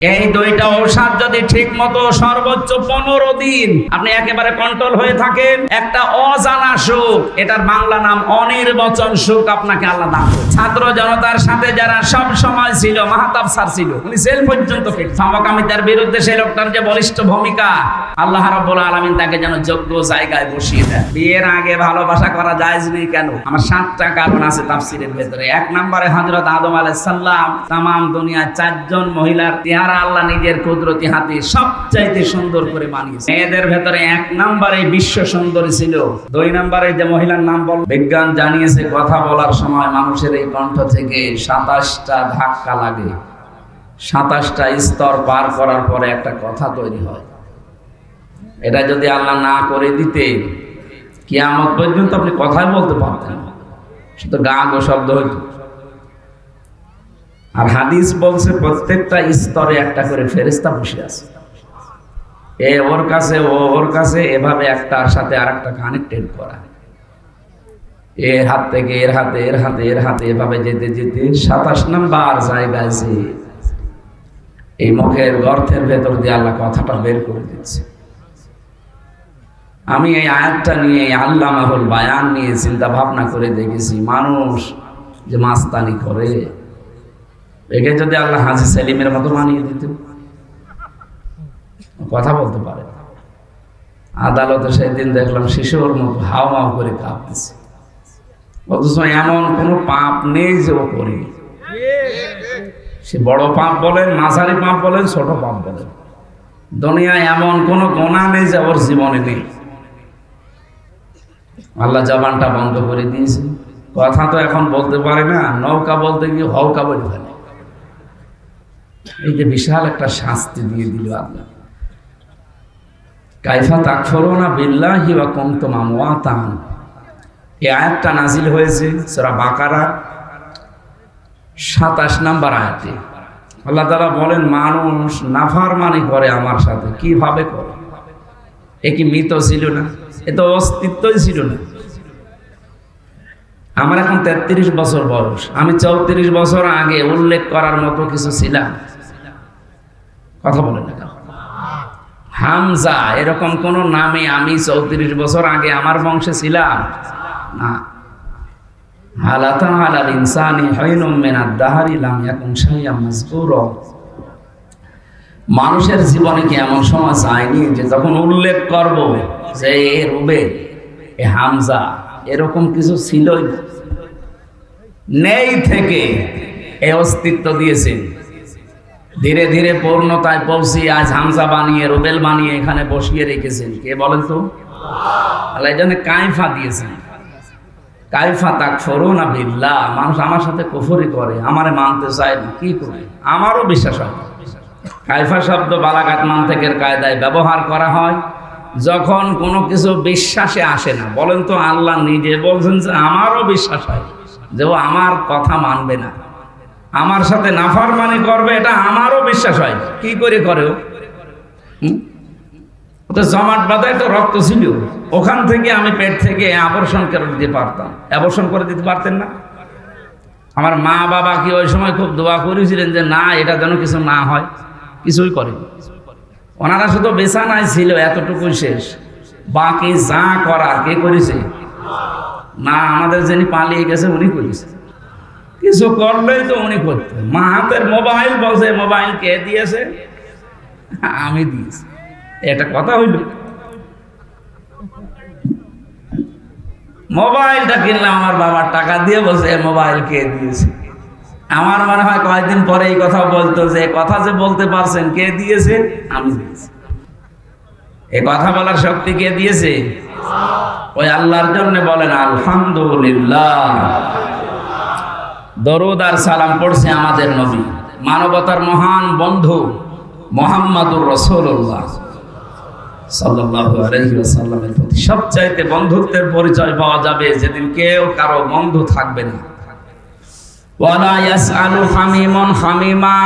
এই দুইটা ঔষধ যদি ঠিক মতো সর্বোচ্চ 15 দিন আপনি একেবারে কন্ট্রোল হয়ে থাকেন, একটা অজানা সুখ, এটার বাংলা নাম অনির্বচন সুখ, আপনাকে আল্লাহ দান করবে। ছাত্র জনতার সাথে যারা সব সময় ছিল, মাহতাব স্যার ছিল, উনি জেল পর্যন্ত কেটেছেন। সমকামিতার বিরুদ্ধে সেই লোকটার যে বলিষ্ঠ ভূমিকা, আল্লাহ রাব্বুল আলামিন তাকে যেন যোগ্য জায়গায় বসিয়ে দেন। বিয়ের আগে ভালোবাসা করা জায়েজ নেই কেন? আমার 7টা কারণ আছে তাফসীরের ভেতরে। 1 নম্বরে হযরত আদম আলাইহিস সালাম তাম দুনিয়া 4 জন মহিলার আল্লাহ নিজের কুদরতি হাতে সবচাইতে সুন্দর করে বানিয়েছে। মেয়েদের ভেতরে 1 নম্বরে বিশ্ব সুন্দরী ছিল। 2 নম্বরে যে মহিলার নাম বল, বিজ্ঞান জানিয়েছে কথা বলার সময় মানুষের এই কণ্ঠ থেকে 27টা ধাক্কা লাগে, 27টা স্তর পার করার পরে একটা কথা তৈরি হয়। এটা যদি আল্লাহ না করে দিতে, কিয়ামত পর্যন্ত আপনি কথাই বলতে পারতেন না, শুধু গা গো শব্দ হইতো। আর হাদিস বলছে প্রত্যেকটা স্তরে একটা করে ফেরেশতা বসে আছে, এ ওর কাছে ও ওর কাছে, এভাবে একটার সাথে আরেকটা কানেক্টেড করা, এর হাত থেকে এর হাতে, এর হাতে এর হাতে, এভাবে যেতে যেতে 27 নম্বর জায়গায় যে এই মুখের গর্তের ভেতর দিয়ে আল্লাহ কথাটা বের করে দিচ্ছে। আমি এই আয়াতটা নিয়ে, আল্লামাহুল বায়ান নিয়ে চিন্তা ভাবনা করে দেখেছি, মানুষ যে মাস্তানি করে, একে যদি আল্লাহ হাজী সেলিমের মতো বানিয়ে দিত, কথা বলতে পারে। আদালতে সেদিন দেখলাম শিশুর মতো হাও মাও করে কাঁপতেছে, অথচ এমন কোনো পাপ নেই যে ও করি। সে বড় পাপ বলেন, মাঝারি পাপ বলেন, ছোট পাপ বলেন, দুনিয়ায় এমন কোনো গুনাহ নেই যে ওর জীবনে নেই। আল্লাহ জবানটা বন্ধ করে দিয়েছে, কথা তো এখন বলতে পারে না, নৌকা বলতে গিয়ে হৌকা বলে ফেলে। এই যে বিশাল একটা শাস্তি দিয়ে দিল আল্লাহ। কাইফা তাকফুরুনা বিল্লাহি ওয়া কুনতুম আমওয়াতান, এই আয়াতটা নাজিল হয়েছে সূরা বাকারা 27 নম্বর আয়াতে। আল্লাহ তাআলা বলেন, মানুষ নাফরমানি করে আমার সাথে, কিভাবে করে? এ কি মৃত ছিল না? এ তো অস্তিত্বই ছিল না। আমার এখন 33 বছর বয়স, আমি 34 বছর আগে উল্লেখ করার মতো কিছু ছিলাম? কথা বলে না। হামজা এরকম কোন নামে আমি 34 বছর আগে আমার বংশে ছিলাম না। হালাতা আলাল ইনসানি হাইনুম মিনাদ দাহরি লাম ইয়াকুন শাইআম মাযকুরা, মানুষের জীবনে কি এমন সময় যায়নি যে যখন উল্লেখ করব যে এ রুবে, এ হামজা, এরকম কিছু ছিলই নেই, থেকে এই অস্তিত্ব দিয়েছেন। ধীরে ধীরে পূর্ণতায় পৌঁছে আজ হামজা বানিয়ে, রুবেল বানিয়ে এখানে বসিয়ে রেখেছেন। কে বলেন তো? আল্লাহ এই জন্য কাইফা দিয়েছেন, কাইফা তাকফুরুনা বিল্লাহ। মানুষ আমার সাথে কুফরি করে, আমারে মানতে চায় না, কি করে? আমারও বিশ্বাস হয়। কাইফা শব্দ বালাগাত মানতিকের কায়দায় ব্যবহার করা হয় যখন কোনো কিছু বিশ্বাসে আসে না। বলেন তো, আল্লাহ নিজে বলছেন যে আমারও বিশ্বাস হয় যে ও আমার কথা মানবে না, আমার সাথে নাফরমানি করবে, এটা আমারও বিশ্বাস হয়। কি করে করে? ও তো জমাট বাঁধা একটা রক্ত ছিল, ওখান থেকে আমি পেট থেকে আবর্ষণ করে দিতে পারতাম। অ্যাবর্ষণ করে দিতে পারতেন না? আমার মা বাবা কি ওই সময় খুব দোয়া করেছিলেন যে না, এটা যেন কিছু না হয়? কিছুই করেনি। ওনারা শুধু বেছানায় ছিল, এতটুকুই শেষ। বাকি যা করার কে করেছে? না, আমাদের যিনি পালিয়ে গেছে উনি করেছে। কিছু করলেই তো উনি করতেন। মা হাতের মোবাইল বলছে, মোবাইল কে দিয়েছে? আমি দিয়েছি। এটা কথা হইল? মোবাইলটা কিনলাম আমার বাবার টাকা দিয়ে, বলছে মোবাইল কে দিয়েছে? আমার মনে হয় কয়েকদিন পরে এই কথা বলতো যে কথা যে বলতে পারছেন, কে দিয়েছে? আমি দিয়েছি। এই কথা বলার শক্তি কে দিয়েছে? ওই আল্লাহর জন্য বলেন আলহামদুলিল্লাহ। দরুদ আর সালাম পড়ছে আমাদের নবী, মানবতার মহান বন্ধু মুহাম্মদুর রাসূলুল্লাহ সাল্লাল্লাহু আলাইহি ওয়াসাল্লামের প্রতি। সবচাইতে বন্ধুত্বের পরিচয় পাওয়া যাবে যেদিন কেউ কারো বন্ধু থাকবে না। ওয়ালা ইয়াসআলু হামিমুন হামিমা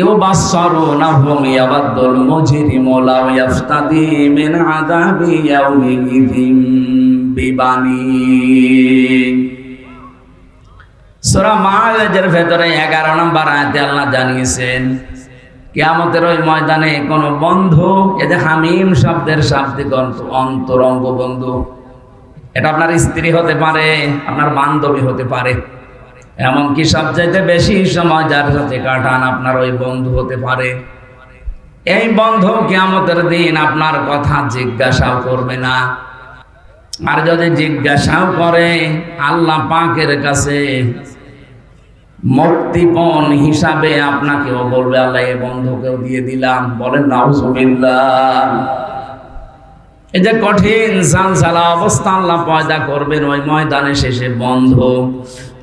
ইউবাসসারুনাহুম ইয়াবাদুল মুজরিমু লাউ ইয়াফতাদি মিন আযাবি ইয়াউমিযিন বিবানি। সূরা মাআরিজের ভেতরে 11 নম্বর আয়াতে আল্লাহ জানিয়েছেন কিয়ামতের ওই ময়দানে কোন বন্ধু, এই যে হামিম শব্দের শাব্দিক অর্থ অন্তরঙ্গ বন্ধু, এটা আপনার স্ত্রী হতে পারে, আপনার বান্ধবী হতে পারে, এমনকি সবচাইতে বেশি সময় যার সাথে কাটান আপনার ওই বন্ধু হতে পারে। এই বন্ধু কিয়ামতের দিন আপনার কথা জিজ্ঞাসাও করবে না, আর যদি জিজ্ঞাসাও করে আল্লাহ পাকের কাছে মুক্তিপণ হিসাবে আপনাকেও বলবে আল্লাহ এই বন্ধুকেও দিয়ে দিলাম। বলেন নাউজুবিল্লাহ। এই যে কঠিন জালজালা অবস্থা আল্লাহ পয়দা করবেন ওই ময়দানে শেষে, বন্ধু,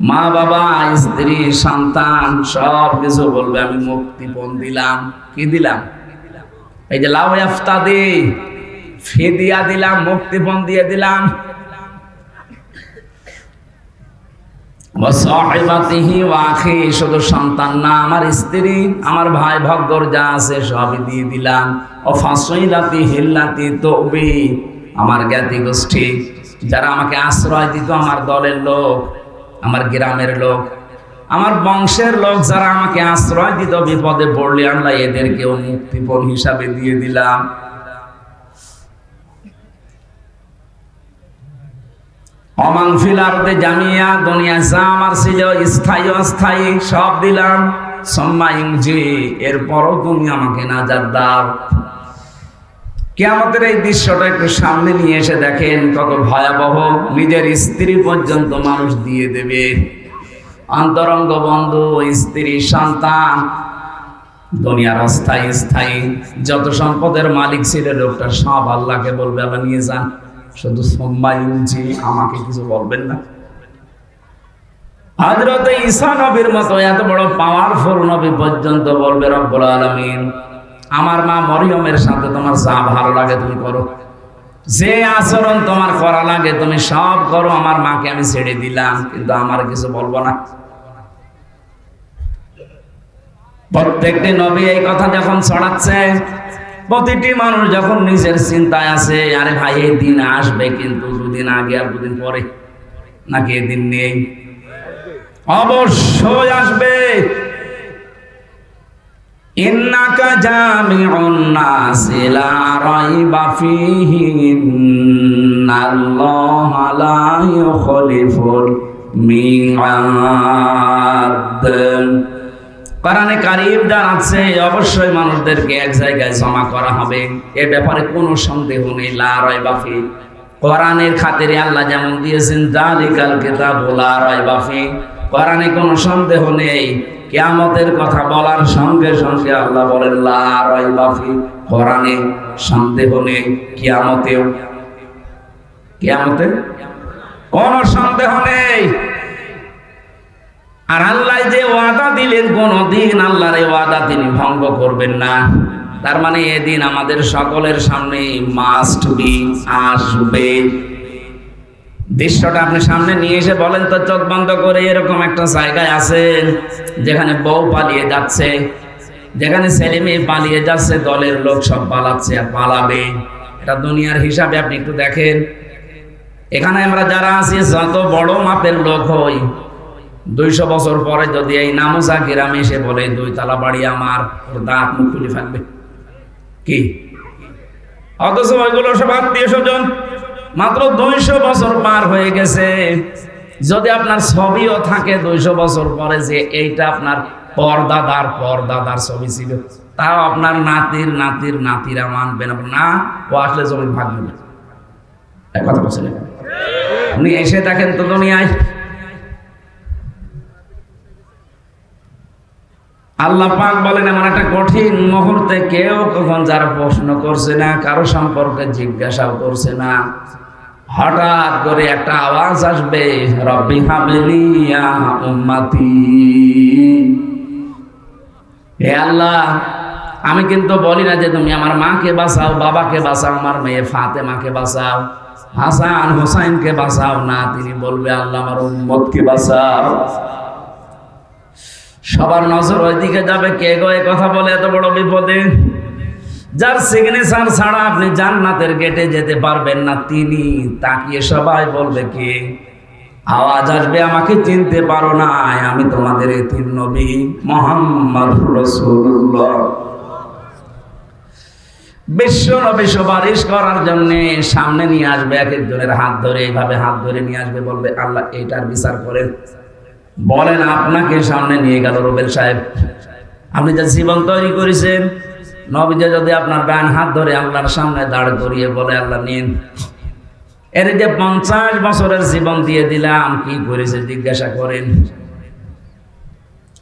মা বাবা, স্ত্রী, সন্তান সব কিছু বলবে আমি মুক্তিপণ দিলাম। কি দিলাম? এই যে লাউ ইফতাদি, ফিদিয়া দিলাম, মুক্তিপণ দিয়ে দিলাম। শুধু সন্তান না, আমার স্ত্রী, আমার ভাই ভগ্গর যা আছে সবই দিয়ে দিলাম। ও ফাসইলাতি হিল্লাতি তৌবি, আমার জ্ঞাতি গোষ্ঠী যারা আমাকে আশ্রয় দিত, আমার দলের লোক, আমার গ্রামের লোক, আমার বংশের লোক যারা আমাকে আশ্রয় দিত বিপদে পড়লে, আল্লাহ এদেরকেও মুক্তিপণ হিসাবে দিয়ে দিলাম। অমান ফিল আরদে জামিয়া, দুনিয়া যা আমার ছিল স্থায়ী অস্থায়ী সব দিলাম। সুম্মা ইনজি, এরপরও তুমি আমাকে নাজাত দাও। কিয়ামতের এই দৃশ্যটা একটু সামনে নিয়ে এসে দেখেন কত ভয়াবহ। নিজের স্ত্রী পর্যন্ত মানুষ দিয়ে দেবে, অন্তরঙ্গ বন্ধু, স্ত্রী, সন্তান, দুনিয়ার অস্থায়ী স্থায়ী যত সম্পদের মালিক ছিল লোকটা সব আল্লাহকে বলবে আল্লাহ নিয়ে যান, শুধু সম্মাইনজি আমাকে কিছু বলবেন না। হযরত ঈসা নবীর মতো এত বড় পাওয়ারফুল নবী পর্যন্ত বলবে রব্বুল আলামিন আমার মা মরিয়মের সাথে তোমার যা ভালো লাগে তুমি করো, যে আচরণ তোমার করা লাগে তুমি সব করো, আমার মাকে আমি ছেড়ে দিলাম, কিন্তু আমার কিছু বলবো না। প্রত্যেকটি নবী এই কথা যখন ছড়াচ্ছে, প্রতিটি মানুষ যখন নিজের চিন্তায় আছে, আরে ভাই এই দিন আসবে, কিন্তু দুদিন আগে আর দুদিন পরে, নাকি এদিন নেই? অবশ্যই আসবে। ইন্নাকা জামিউন নাস লা রাইবা ফীহি ইন্নাল্লাহা লা ইউখলিফুল মিআদ। কোরআনে কারীম জানাচ্ছে অবশ্যই মানুষদেরকে এক জায়গায় জমা করা হবে, এ ব্যাপারে কোনো সন্দেহ নেই। লা রাইবা ফী, কোরআনের খাতিরে আল্লাহ যেমন দিয়েছেন যালিকাল কিতাবু লা রাইবা ফী, কোরআনে কোনো সন্দেহ নেই। কিয়ামতের কথা বলার সঙ্গে সঙ্গে আল্লাহ বলেন লা রাইবা ফী, কোরআনে সন্দেহ নেই, কিয়ামতেও, কিয়ামতে কোনো সন্দেহ নেই। আর আল্লাহ যে ওয়াদা দিলেন কোনদিন আল্লাহর এই ওয়াদা তিনি ভঙ্গ করবেন না। তার মানে এদিন আমাদের সকলের সামনে মাস্ট বি, আসবে। দৃশ্যটা আপনি সামনে নিয়ে এসে বলেন তো, চোখ বন্ধ করে এরকম একটা জায়গায় আছেন যেখানে বউ পালিয়ে যাচ্ছে, যেখানে ছেলে মেয়ে পালিয়ে যাচ্ছে, দলের লোক সব পালাচ্ছে আর পালাবে। এটা দুনিয়ার হিসাবে আপনি একটু দেখেন। এখানে আমরা যারা আছি যত বড় মাপের লোক হই, 200 বছর পরে যদি এই নামোজা গ্রামে এসে বলে 2 তলা বাড়ি আমার, ওর দাঁত মুখ খুলে ফেলবে কি? অথচ ওইগুলো সব আত্মীয় স্বজন, মাত্র 200 বছর পার হয়ে গেছে। যদি আপনার ছবিও থাকে 200 বছর পরে যে এইটা আপনার পরদাদার ছবি ছিল, তাও আপনার নাতির নাতির নাতিরা মানবেন না, ও আসলে জমি ভাগ নেবে। এক কথা বলছিলেন আপনি, এসে দেখেন তো দুনিয়ায় আল্লাহ পাক বলেন এমন একটা কঠিন মুহূর্তে কেউ কখন যারা প্রশ্ন করছে না, কারো সম্পর্কে জিজ্ঞাসাও করছে না, হঠাৎ করে একটা আওয়াজ আসবে, রব্বি হাবলি ইয়া উম্মতি। হে আল্লাহ, আমি কিন্তু বলি না যে তুমি আমার মাকে বাঁচাও, বাবাকে বাঁচাও, আমার মেয়ে ফাতেমাকে বাঁচাও, হাসান হোসাইনকে বাঁচাও না। তিনি বলবে আল্লাহ আমার উম্মতকে বাঁচাও। সবার নজর ওইদিকে যাবে, কে গো এই কথা বলে এত বড় বিপদে? যার সিগনেচার ছাড়া আপনি জান্নাতের গেটে যেতে পারবেন না, তিনি। তাকিয়ে সবাই বলবে কে? আওয়াজ আসবে, আমাকে চিনতে পারো না, আমি তোমাদের এতিম নবী মুহাম্মদুর রাসূলুল্লাহ। বিশ্ব নবী সুপারিশ করার জন্য সামনে নিয়ে আসবে, এক একজনের হাত ধরে, এইভাবে হাত ধরে নিয়ে আসবে, বলবে আল্লাহ এইটার বিচার করেন। বলেন আপনাকে সামনে নিয়ে গেল রুবেল সাহেব, আপনি যে জীবন তৈরি করেছেন, নবীজি যদি আপনার ডান হাত ধরে আল্লাহর সামনে দাঁড় করিয়ে বলে আল্লাহ নিন, এর যে 50 বছরের জীবন দিয়ে দিলাম, কি করেছে জিজ্ঞাসা করেন।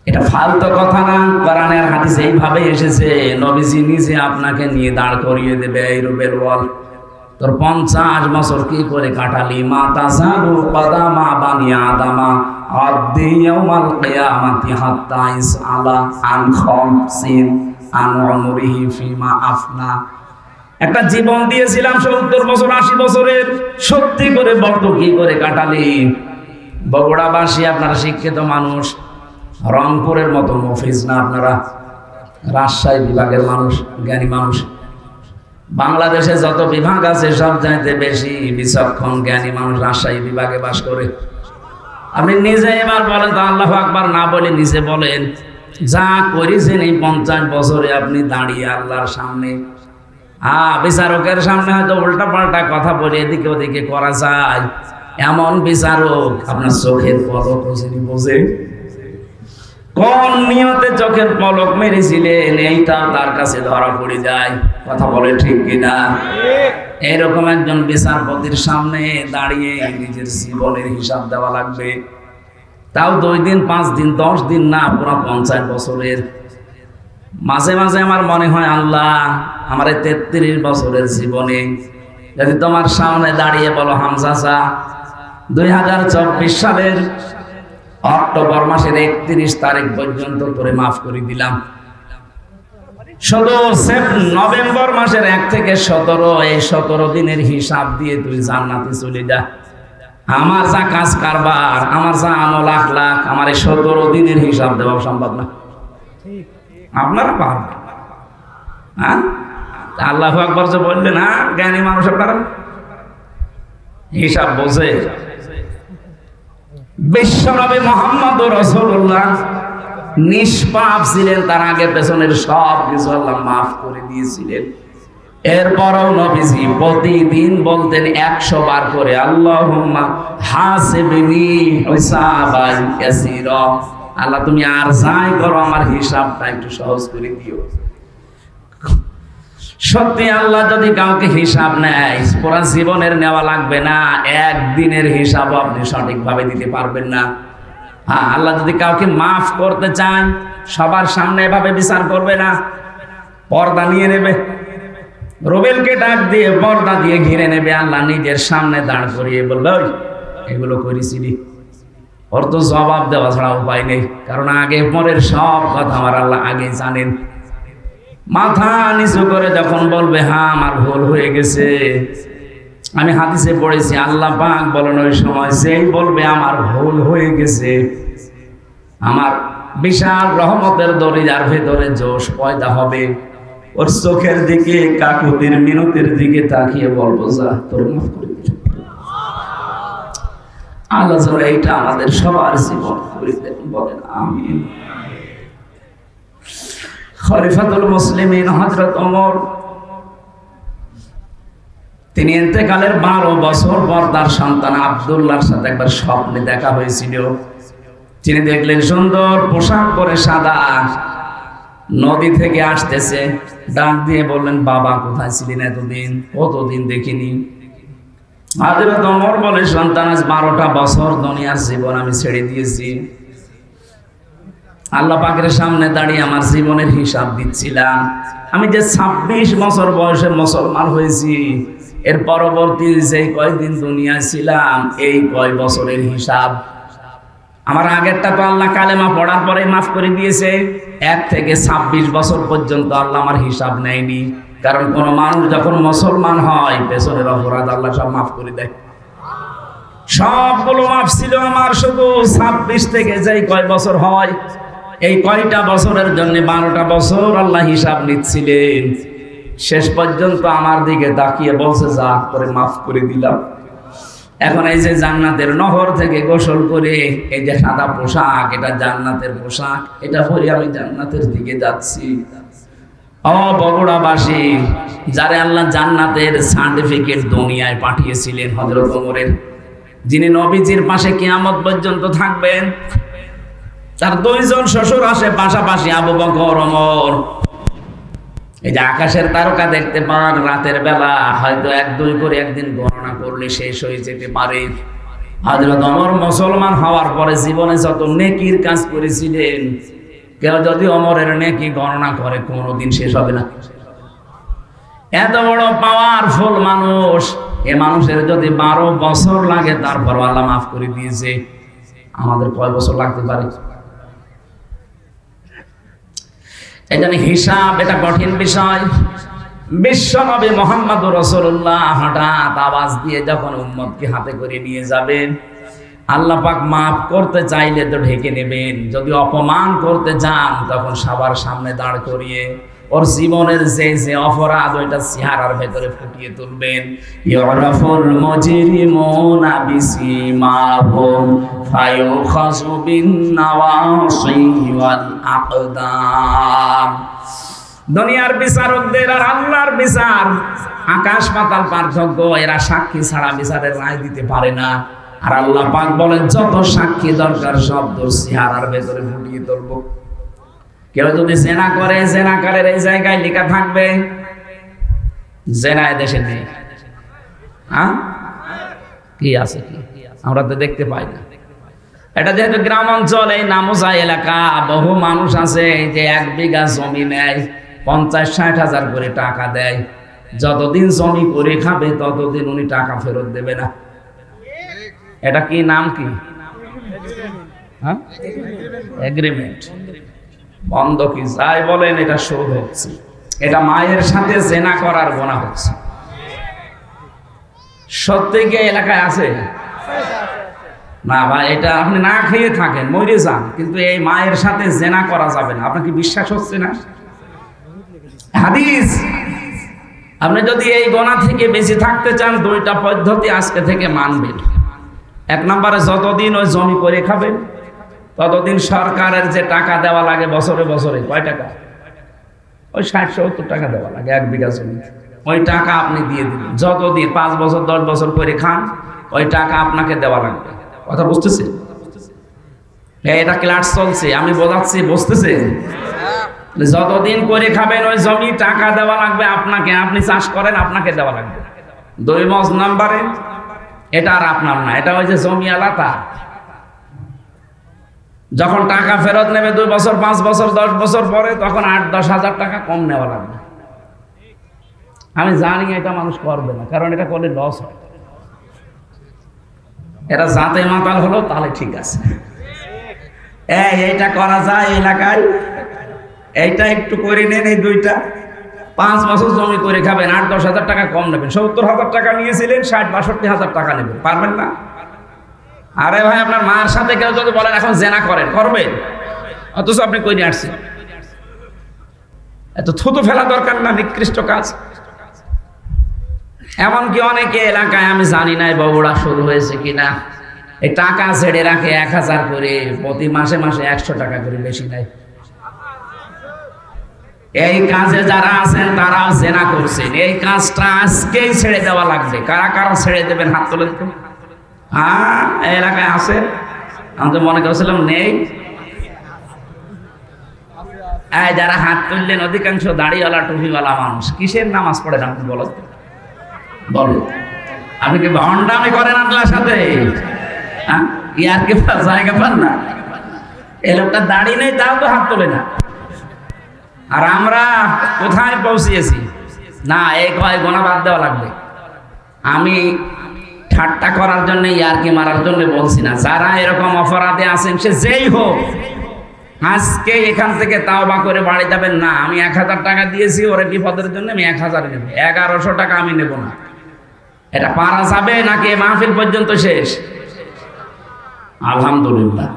এটা ফালতু কথা না, কোরআনের হাদিসে এইভাবে এসেছে। নবীজি নিজে আপনাকে নিয়ে দাঁড় করিয়ে দেবে, এই রুবেল বল তোর 50 বছর কি করে কাটালি। মা তাযালু কদামা বানি আদামা আদি ইয়াউমাল কিয়ামাতি হাত্তা ইসআলা আন খামসিন আন উমরিহি ফিমা আফনা। একটা জীবন দিয়েছিলাম 70 বছর 80 বছরের, সত্যি করে বলতো কি করে কাটালি। বগুড়াবাসী আপনারা শিক্ষিত মানুষ, রংপুরের মতো মফিজ না আপনারা, রাজশাহী বিভাগের মানুষ, জ্ঞানী মানুষ। বাংলাদেশে যত বিভাগ আছে সব চাইতে বেশি বিচক্ষণ জ্ঞানী মানুষ রাজশাহী বিভাগে বাস করে। আপনি নিজে এবার বলেন তো, আল্লাহু আকবার না বলে নিজে বলেন, যা করেছেন এই 50 বছরে আপনি দাঁড়িয়ে আল্লাহর সামনে, বিচারকের সামনে হয়তো উল্টা পাল্টা কথা বলে এদিকে ওদিকে করা যায়, এমন বিচারক আপনার চোখের পলক বোঝে, কোন নিয়তে চোখের পলক মেরেছিলেন এইটা তার কাছে ধরা পড়ে যায়। কথা বলে ঠিক কিনা? এরকম একজন বিচারপতির সামনে দাঁড়িয়ে নিজের জীবনের হিসাব দেওয়া লাগবে, তাও 2 দিন 5 দিন 10 দিন না, পুরো 50 বছরের। মাঝে মাঝে আমার মনে হয় আল্লাহ, আমার 33 বছরের জীবনে যদি তোমার সামনে দাঁড়িয়ে বলো হামজা চা 2024 সালের অক্টোবর মাসের 31 তারিখ পর্যন্ত তোরে মাফ করে দিলাম, শুধু নভেম্বর মাসের 1 থেকে 17, এই 17 দিনের হিসাব দিয়ে তুই জান্নাতে চলে যা। আমার যা কাজ কারবার, আমার যা আমল আখলাক, আমার এই 17 দিনের হিসাব দেওয়া সম্ভব না। আপনারা পারবেন? হ্যাঁ, আল্লাহু আকবার যে বললেন, হ্যাঁ জ্ঞানী মানুষ আপনারা হিসাব বোঝে। বিশ্বনবী মুহাম্মদ রাসূলুল্লাহ নিষ্পাপ ছিলেন, তার আগে পেছনের সব কিছু আল্লাহ মাফ করে দিয়েছিলেন। এরপরও নবীজি প্রতিদিন বলতেন 100 বার করে, আল্লাহুম্মা হাসিবনি হিসাবান ইয়াসীরা, আল্লাহ তুমি আর যাই করো আমার হিসাবটা একটু সহজ করে দিও। সত্যি আল্লাহ যদি কাউকে হিসাব নেয়, পুরা জীবনের নেওয়া লাগবে না, একদিনের হিসাবও আপনি সঠিকভাবে দিতে পারবেন না। হ্যাঁ, আল্লাহ যদি কাউকে মাফ করতে চান, সবার সামনে এভাবে বিচার করবে না, পর্দা নিয়ে নেবে। রুবেলকে ডাক দিয়ে পর্দা দিয়ে ঘিরে নেবে, আল্লাহ নিজের সামনে দাঁড় করিয়ে বলবে, ওই এগুলো করেছিলি। ওর তো জবাব দেওয়া ছাড়া উপায় নেই, কারণ আগে পরের সব কথা আমার আল্লাহ আগে জানেন। মাথা নিচু করে যখন বলবে, হ্যাঁ আমার ভুল হয়ে গেছে, আমি হাদিসে পড়েছি আল্লাহ পাক বলেন ওই সময় সেই বলবে আমার ভুল হয়ে গেছে, আমার বিশাল রহমতের দরিয়ার ভেতরে জোশ পয়দা হবে, ওর চোখের দিকে কাকুতির মিনতির দিকে তাকিয়ে বলবো, যা তোর মাফ করে দিল। আল্লাহ যেন এইটা আমাদের সবার জীবন করে দেন, বলেন আমিন। খলিফাতুল মুসলিমিন হযরত ওমর, তিনি ইন্তেকালের 12 বছর পর তার সন্তান আব্দুল্লাহর সাথে একবার স্বপ্নে দেখা হয়েছিল। তিনি দেখলেন সুন্দর পোশাক পরে সাদা নদী থেকে আসতেছে, ডাক দিয়ে বললেন, বাবা কোথায় ছিলেন এতদিন, কতদিন দেখিনি। হযরত ওমর বলে, সন্তান আজ 12টা বছর দুনিয়ার জীবন আমি ছেড়ে দিয়েছি, আল্লাহ পাকের সামনে দাঁড়িয়ে আমার জীবনের হিসাব দিচ্ছিলাম। আমি যে 26 বছর বয়সে মুসলমান হয়েছি, এর পরবর্তী যে কয়দিন দুনিয়ায় ছিলাম, এই কয় বছরের হিসাব। আমার আগেরটা তো আল্লাহ কালেমা পড়ার পরে মাফ করে দিয়েছে, 1 থেকে 26 বছর পর্যন্ত আল্লাহ আমার হিসাব নেয়নি। কারণ কোন মানুষ যখন মুসলমান হয়, পেছনের অপরাধ আল্লাহ সব মাফ করে দেয়। সবগুলো মাফ ছিল আমার, শুধু 26 থেকে যেই কয় বছর হয়, এই কয়টা বছরের জন্য 12টা বছর আল্লাহ হিসাব নিচ্ছিলেন। শেষ পর্যন্ত আমার দিকে তাকিয়ে বলছে, যা করে মাফ করে দিলাম। এখন এই যে জান্নাতের নহর থেকে গোসল করে এই যে সাদা পোশাক, এটা জান্নাতের পোশাক, এটা পরে আমি জান্নাতের দিকে যাচ্ছি। ও বগুড়াবাসী, যারে আল্লাহ জান্নাতের সার্টিফিকেট দুনিয়ায় পাঠিয়েছিলেন, হযরত ওমরের, যিনি নবীজির পাশে কিয়ামত পর্যন্ত থাকবেন, তার দুইজন শ্বশুর আসে পাশাপাশি, আবু বকর, ওমর। এই যে আকাশের তারকা দেখতে পান রাতের বেলা, হয়তো 1-2 করে একদিন গণনা করলে শেষ হয়ে যেতে পারে। হযরত ওমর মুসলমান হওয়ার পরে জীবনে যত নেকির কাজ করেছিলেন, কেউ যদি ওমরের নেকি গণনা করে কোনোদিন শেষ হবে না। এত বড় পাওয়ারফুল মানুষ, এ মানুষের যদি 12 বছর লাগে তারপর আল্লাহ মাফ করে দিয়েছে, আমাদের কয় বছর লাগতে পারে? এই জন্য হিসাব এটা কঠিন বিষয়। বিশ্বনবী মুহাম্মদুর রাসূলুল্লাহ হঠাৎ আওয়াজ দিয়ে যখন উম্মতকে হাতে করে নিয়ে যাবেন, আল্লাহ পাক মাফ করতে চাইলে তো ঢেকে নেবেন, যদি অপমান করতে চান তখন সবার সামনে দাঁড় করিয়ে ওর জীবনের যে অপরাধ ওইটা চেহারার ভেতরে ফুটিয়ে তুলবেন। ইউরাফুল মুজরিমুনা বিসিমাহুম ফায়ুখাযু বিন-নাওয়াসি ওয়াল আকদাম। দুনিয়ার বিচারকদের আর আল্লাহর বিচার আকাশ পাতাল পার্থক্য। এরা সাক্ষী ছাড়া বিচারের রায় দিতে পারে না। আর আল্লাহ পাক বলেন, যত সাক্ষী দরকার সব তোর চেহারার ভেতরে ফুটিয়ে তুলবো। কেউ যদি জেনা করে, জেনাকারের এই জায়গায় লেখা থাকবে জেনা এদেশে নেই। হ্যাঁ, কি আছে? কি আমরা তো দেখতে পাই না। এটা যেহেতু গ্রাম অঞ্চল, এই নামোজা এলাকা, বহু মানুষ আছে যে 1 বিঘা জমি নেয়, 50-60 হাজার করে টাকা দেয়। যতদিন জমি করে খাবে ততদিন উনি টাকা ফেরত দেবে না। এটা কি নাম? কি? হ্যাঁ, এগ্রিমেন্ট, বন্ধকি যাই বলেন, এটা শোধ হচ্ছে। এটা মায়ের সাথে জেনা করার গুনাহ হচ্ছে। সত্যি কি এলাকায় আছে? না ভাই, এটা আপনি না খেয়ে থাকেন, মরে যান, কিন্তু এই মায়ের সাথে জেনা করা যাবে না। আপনার কি বিশ্বাস হচ্ছে না? হাদিস। আপনি যদি এই গুনাহ থেকে বেঁচে থাকতে চান, 2টা পদ্ধতি আজকে থেকে মানবেন। 1 নম্বরে, যতদিন ওই জমি করে খাবেন ততদিন সরকারের যে টাকা দেওয়া লাগে বছরে বছরে, কয় টাকা? ওই 60-70 টাকা দেওয়া লাগে 1 বিঘা জমি। ওই টাকা আপনি দিয়ে দিবেন। যতদিন 5 বছর 10 বছর করে খান, ওই টাকা আপনাকে দেওয়া লাগবে। কথা বুঝতেছে? এটা ক্লাস চলছে, আমি বোঝাচ্ছি, বুঝতেছে? যতদিন করে খাবেন ওই জমি টাকা দেওয়া লাগবে আপনাকে। আপনি চাষ করেন, আপনাকে দেওয়া লাগবে। 2 নম্বরে, এটা আর আপনার না, এটা ওই যে জমি আলাদা। যখন টাকা ফেরত নেবে 2 বছর, 5 বছর, 10 বছর পরে, তখন 8-10 হাজার টাকা কম নেওয়া লাগবে। আমি জানি এটা মানুষ করবে না, কারণ এটা করলে লস হয়। এরা যাতে মাতাল হলো তাহলে ঠিক আছে, এইটা করা যায় এলাকায়, এইটা একটু করে নেন। এই 2টা 5 বছর জমি করে খাবেন, 8-10 হাজার টাকা কম নেবেন। 70 হাজার টাকা নিয়েছিলেন, 60-62 হাজার টাকা নেবেন। পারবেন না? আরে ভাই, আপনার মার সাথে কেউ যদি বলেন এখন জেনা করেন, করবেন? অথচ আপনি কইরে আসছেন। এত থুতু ফেলা দরকার না, নিকৃষ্ট কাজ। এমনকি অনেকে এলাকায়, আমি জানি না বগুড়া শুরু হয়েছে কিনা, এই টাকা ছেড়ে রাখে 1000 করে, প্রতি মাসে মাসে 100 টাকা করে, বেশি নাই। এই কাজে যারা আছেন তারাও জেনা করছেন। এই কাজটা আজকেই ছেড়ে দেওয়া লাগবে। কারা কারা ছেড়ে দেবেন হাত তোলেন তো। হ্যাঁ, এলাকায় আছে? আমি তো মনে করছিলাম নেই। যারা হাত তুললেন অধিকাংশ দাড়িওয়ালা টুপিওয়ালা মানুষ। কিসের নামাজ পড়েন আপনি বলো? আপনি কি ভণ্ডামি করেন আল্লাহর সাথে? ইয়ার কি জায়গা পান না? এই লোকটা দাড়ি নেই, তাও তো হাত তোলে না। আর আমরা কোথায় পৌঁছিয়েছি? না, এই কয় গোনা বাদ দেওয়া লাগবে। আমি ঠাট্টা করার জন্য, ইয়ারকি মারার জন্য বলছি না। যারা এরকম অপরাধে আছেন, সে যেই হোক, আজকে এখান থেকে তাওবা করে বাড়ি যাবেন না। আমি 1000 টাকা দিয়েছি ওরে বিপদের জন্য, আমি 1000 নেব, 1100 টাকা আমি নেব না। এটা পারা যাবে নাকি মাহফিল পর্যন্ত শেষ? আলহামদুলিল্লাহ,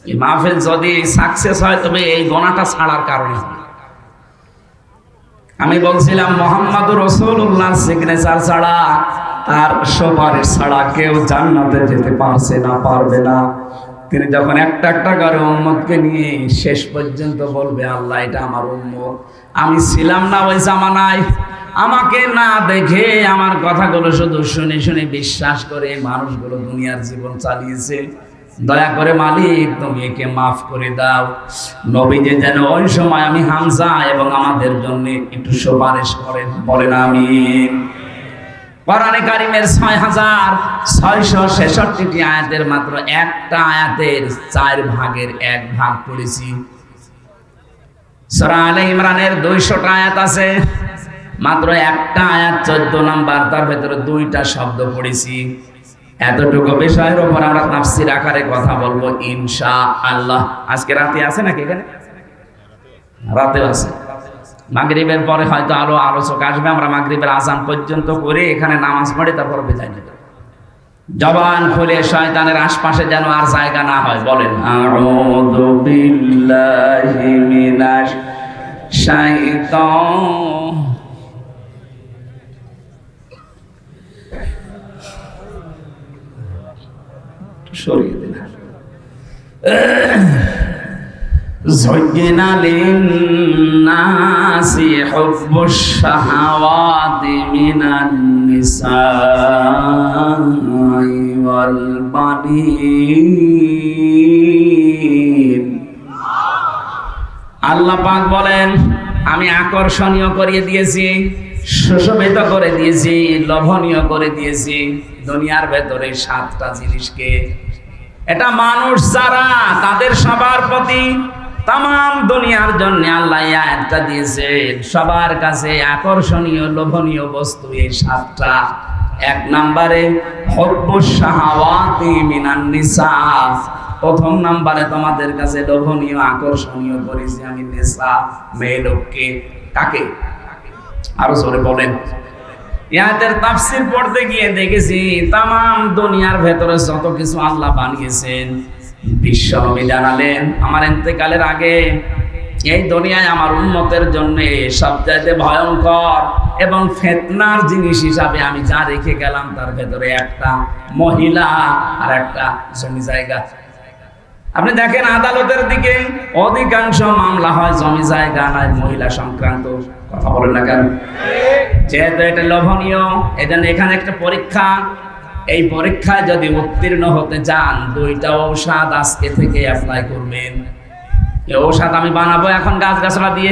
এই মাহফিল যদি সাকসেস হয় তবে এই গোনাটা ছাড়ার কারণে। আমি বলছিলাম মুহাম্মদুর রাসূলুল্লাহ সিগনেচার ছাড়া, তার সুপারিশ ছাড়া কেউ জান্নাতে যেতে পারছে না, পারবে না। তিনি যখন একটা একটা করে উম্মতকে নিয়ে শেষ পর্যন্ত বলবে, আল্লাহ এটা আমার উম্মত, আমি ছিলাম না ওই জামানায়, আমাকে না দেখে আমার কথাগুলো শুধু শুনে শুনে বিশ্বাস করে মানুষগুলো দুনিয়ার জীবন চালিয়েছে, দয়া করে মালিক তুমি একে মাফ করে দাও। নবীজি যেন ওই সময় আমি হামজা এবং আমাদের জন্য একটু সুপারিশ করেন, বলেন আমিন। কোরআনে কারিমের ৬৬৬৬টি আয়াতের মাত্র একটা আয়াতের 4 ভাগের 1 ভাগ পড়েছি। সূরা আলে ইমরানের 200টা আয়াত আছে, মাত্র একটা আয়াত 14 নাম্বার, তার ভেতরে 2টা শব্দ পড়েছি। এতটুকু বিষয়ের উপর আমরা তাফসীর আকারে কথা বলবো ইনশাআল্লাহ। আজকে রাতে আছে নাকি? এখানে রাতে আছে। মাগরিবের পরে হয়তো আরো আলোচক আসবে, আমরা মাগরিবের আজান পর্যন্ত করে এখানে নামাজ পড়ে তারপর বিদায় নেব। জবান খুলে শয়তানের আশপাশে যেন আর জায়গা না হয়, বলেন আউযু বিল্লাহি মিনাশ শাইতান। সরিয়ে দিন। زين للناس حب الشهوات من النساء والبنين। আল্লাহ পাক বলেন, আমি আকর্ষণীয় করে দিয়েছি, সুশোভিত করে দিয়েছি, লোভনীয় করে দিয়েছি দুনিয়ার ভেতরে 7টা জিনিসকে। এটা মানুষ যারা, তাদের সবার প্রতি, তামাম দুনিয়ার জন্য আল্লাহ এই আয়াতটা দিয়েছে। সবার কাছে আকর্ষণীয় লোভনীয় বস্তু এই 7টা। 1 নম্বরে হুব্বুশ শাহাওয়াতি মিনান নিসা, প্রথম নম্বরে তোমাদের কাছে লোভনীয় আকর্ষণীয় করেছি আমি নিসা, মেয়ে লোককে। কাকে? আরো জোরে বলেন। ইয়াদের তাফসীর পড়তে গিয়ে দেখেছি তামাম দুনিয়ার ভেতরে যত কিছু আল্লাহ বানিয়েছেন, বিশ্বনবী জানালেন আমার ইন্তেকালের আগে এই দুনিয়ায় আমার উম্মতের জন্য সবচাইতে ভয়ঙ্কর এবং ফিতনার জিনিস হিসাবে আমি যা রেখে গেলাম তার ভেতরে একটা মহিলা আর একটা জমি জায়গা। আপনি দেখেন আদালতের দিকে অধিকাংশ মামলা হয় জমি জায়গা নয় মহিলা সংক্রান্ত। কথা বলেন না কেন? যেহেতু এটা লোভনীয়, এজন্য এখানে একটা পরীক্ষা। এই পরীক্ষায় যদি উত্তীর্ণ হতে চান 2টা ঔষধ আজকে থেকে অ্যাপ্লাই করবেন। এই ঔষধ আমি বানাবো এখন গাছগাছলা দিয়ে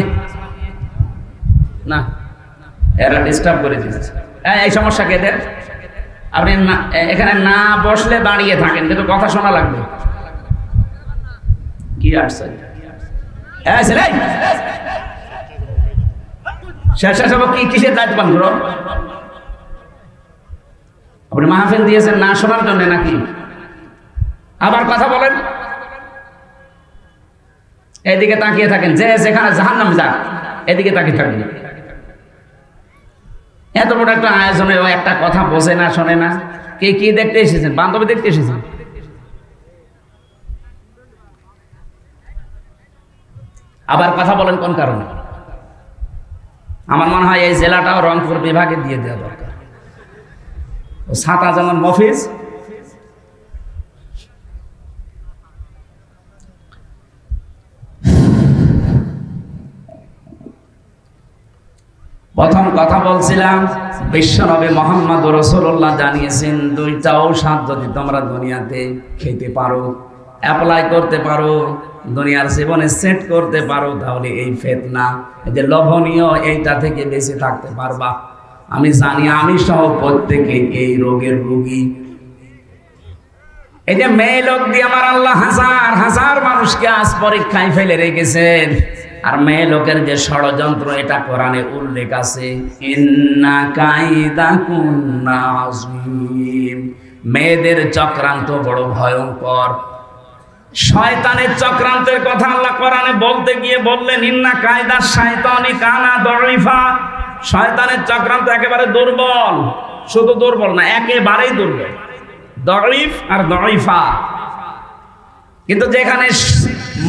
না, এরা ডিস্টার্ব করে দিচ্ছে। এই সমস্যা কেদের? আপনি এখানে না বসলে দাঁড়িয়ে থাকেন, কিন্তু কথা শোনা লাগবে। কি আসছে? কি কিসের দায়িত্ব পালন করো? আপনি মাহফিল দিয়েছেন না শোনার জন্য নাকি? আবার কথা বলেন। এদিকে তাকিয়ে থাকেন, যে যেখানে জাহান্নামে যাক এদিকে তাকিয়ে থাকবেন। এত বড় একটা আয়োজনে ও একটা কথা বোঝে না, শোনে না। কে কি দেখতে এসেছেন? বান্ধবী দেখতে এসেছেন? আবার কথা বলেন কোন কারণে? আমার মনে হয় এই জেলাটাও রংপুর বিভাগে দিয়ে দেওয়া দরকার। ছাতা যেমন মফিজ, প্রথম কথা বলছিলাম বিশ্বনবী মুহাম্মদ রাসূলুল্লাহ জানিয়েছেন 2টা ঔষধ যদি তোমরা দুনিয়াতে খেতে পারো, অ্যাপ্লাই করতে পারো, দুনিয়ার জীবনে সেট করতে পারো, তাহলে এই ফিতনা, এই যে লোভনীয়, এইটা থেকে বেঁচে থাকতে পারবা। আমি জানি আমি সহ প্রত্যেকে এই রোগের রোগী। এই যে মেয়ে লোক দিয়ে আমার আল্লাহ হাজার হাজার মানুষকে আজ পরীক্ষায় ফেলে রেখেছেন। আর মেয়ে লোকের যে ষড়যন্ত্র, এটা কোরআনে উল্লেখ আছে, ইন্না কাইদাকুন্না আযীম। মেয়েদের চক্রান্ত বড় ভয়ঙ্কর। শয়তানের চক্রান্তের কথা আল্লাহ কোরআনে বলতে গিয়ে বললেন, ইন্না কায়দা শায়তানি কানা দাঈফা। শয়তানের চক্রান্ত একেবারে দুর্বল, শুধু দুর্বল না, একেবারেই দুর্বল, দাঈফ আর দাঈফা। কিন্তু যেখানে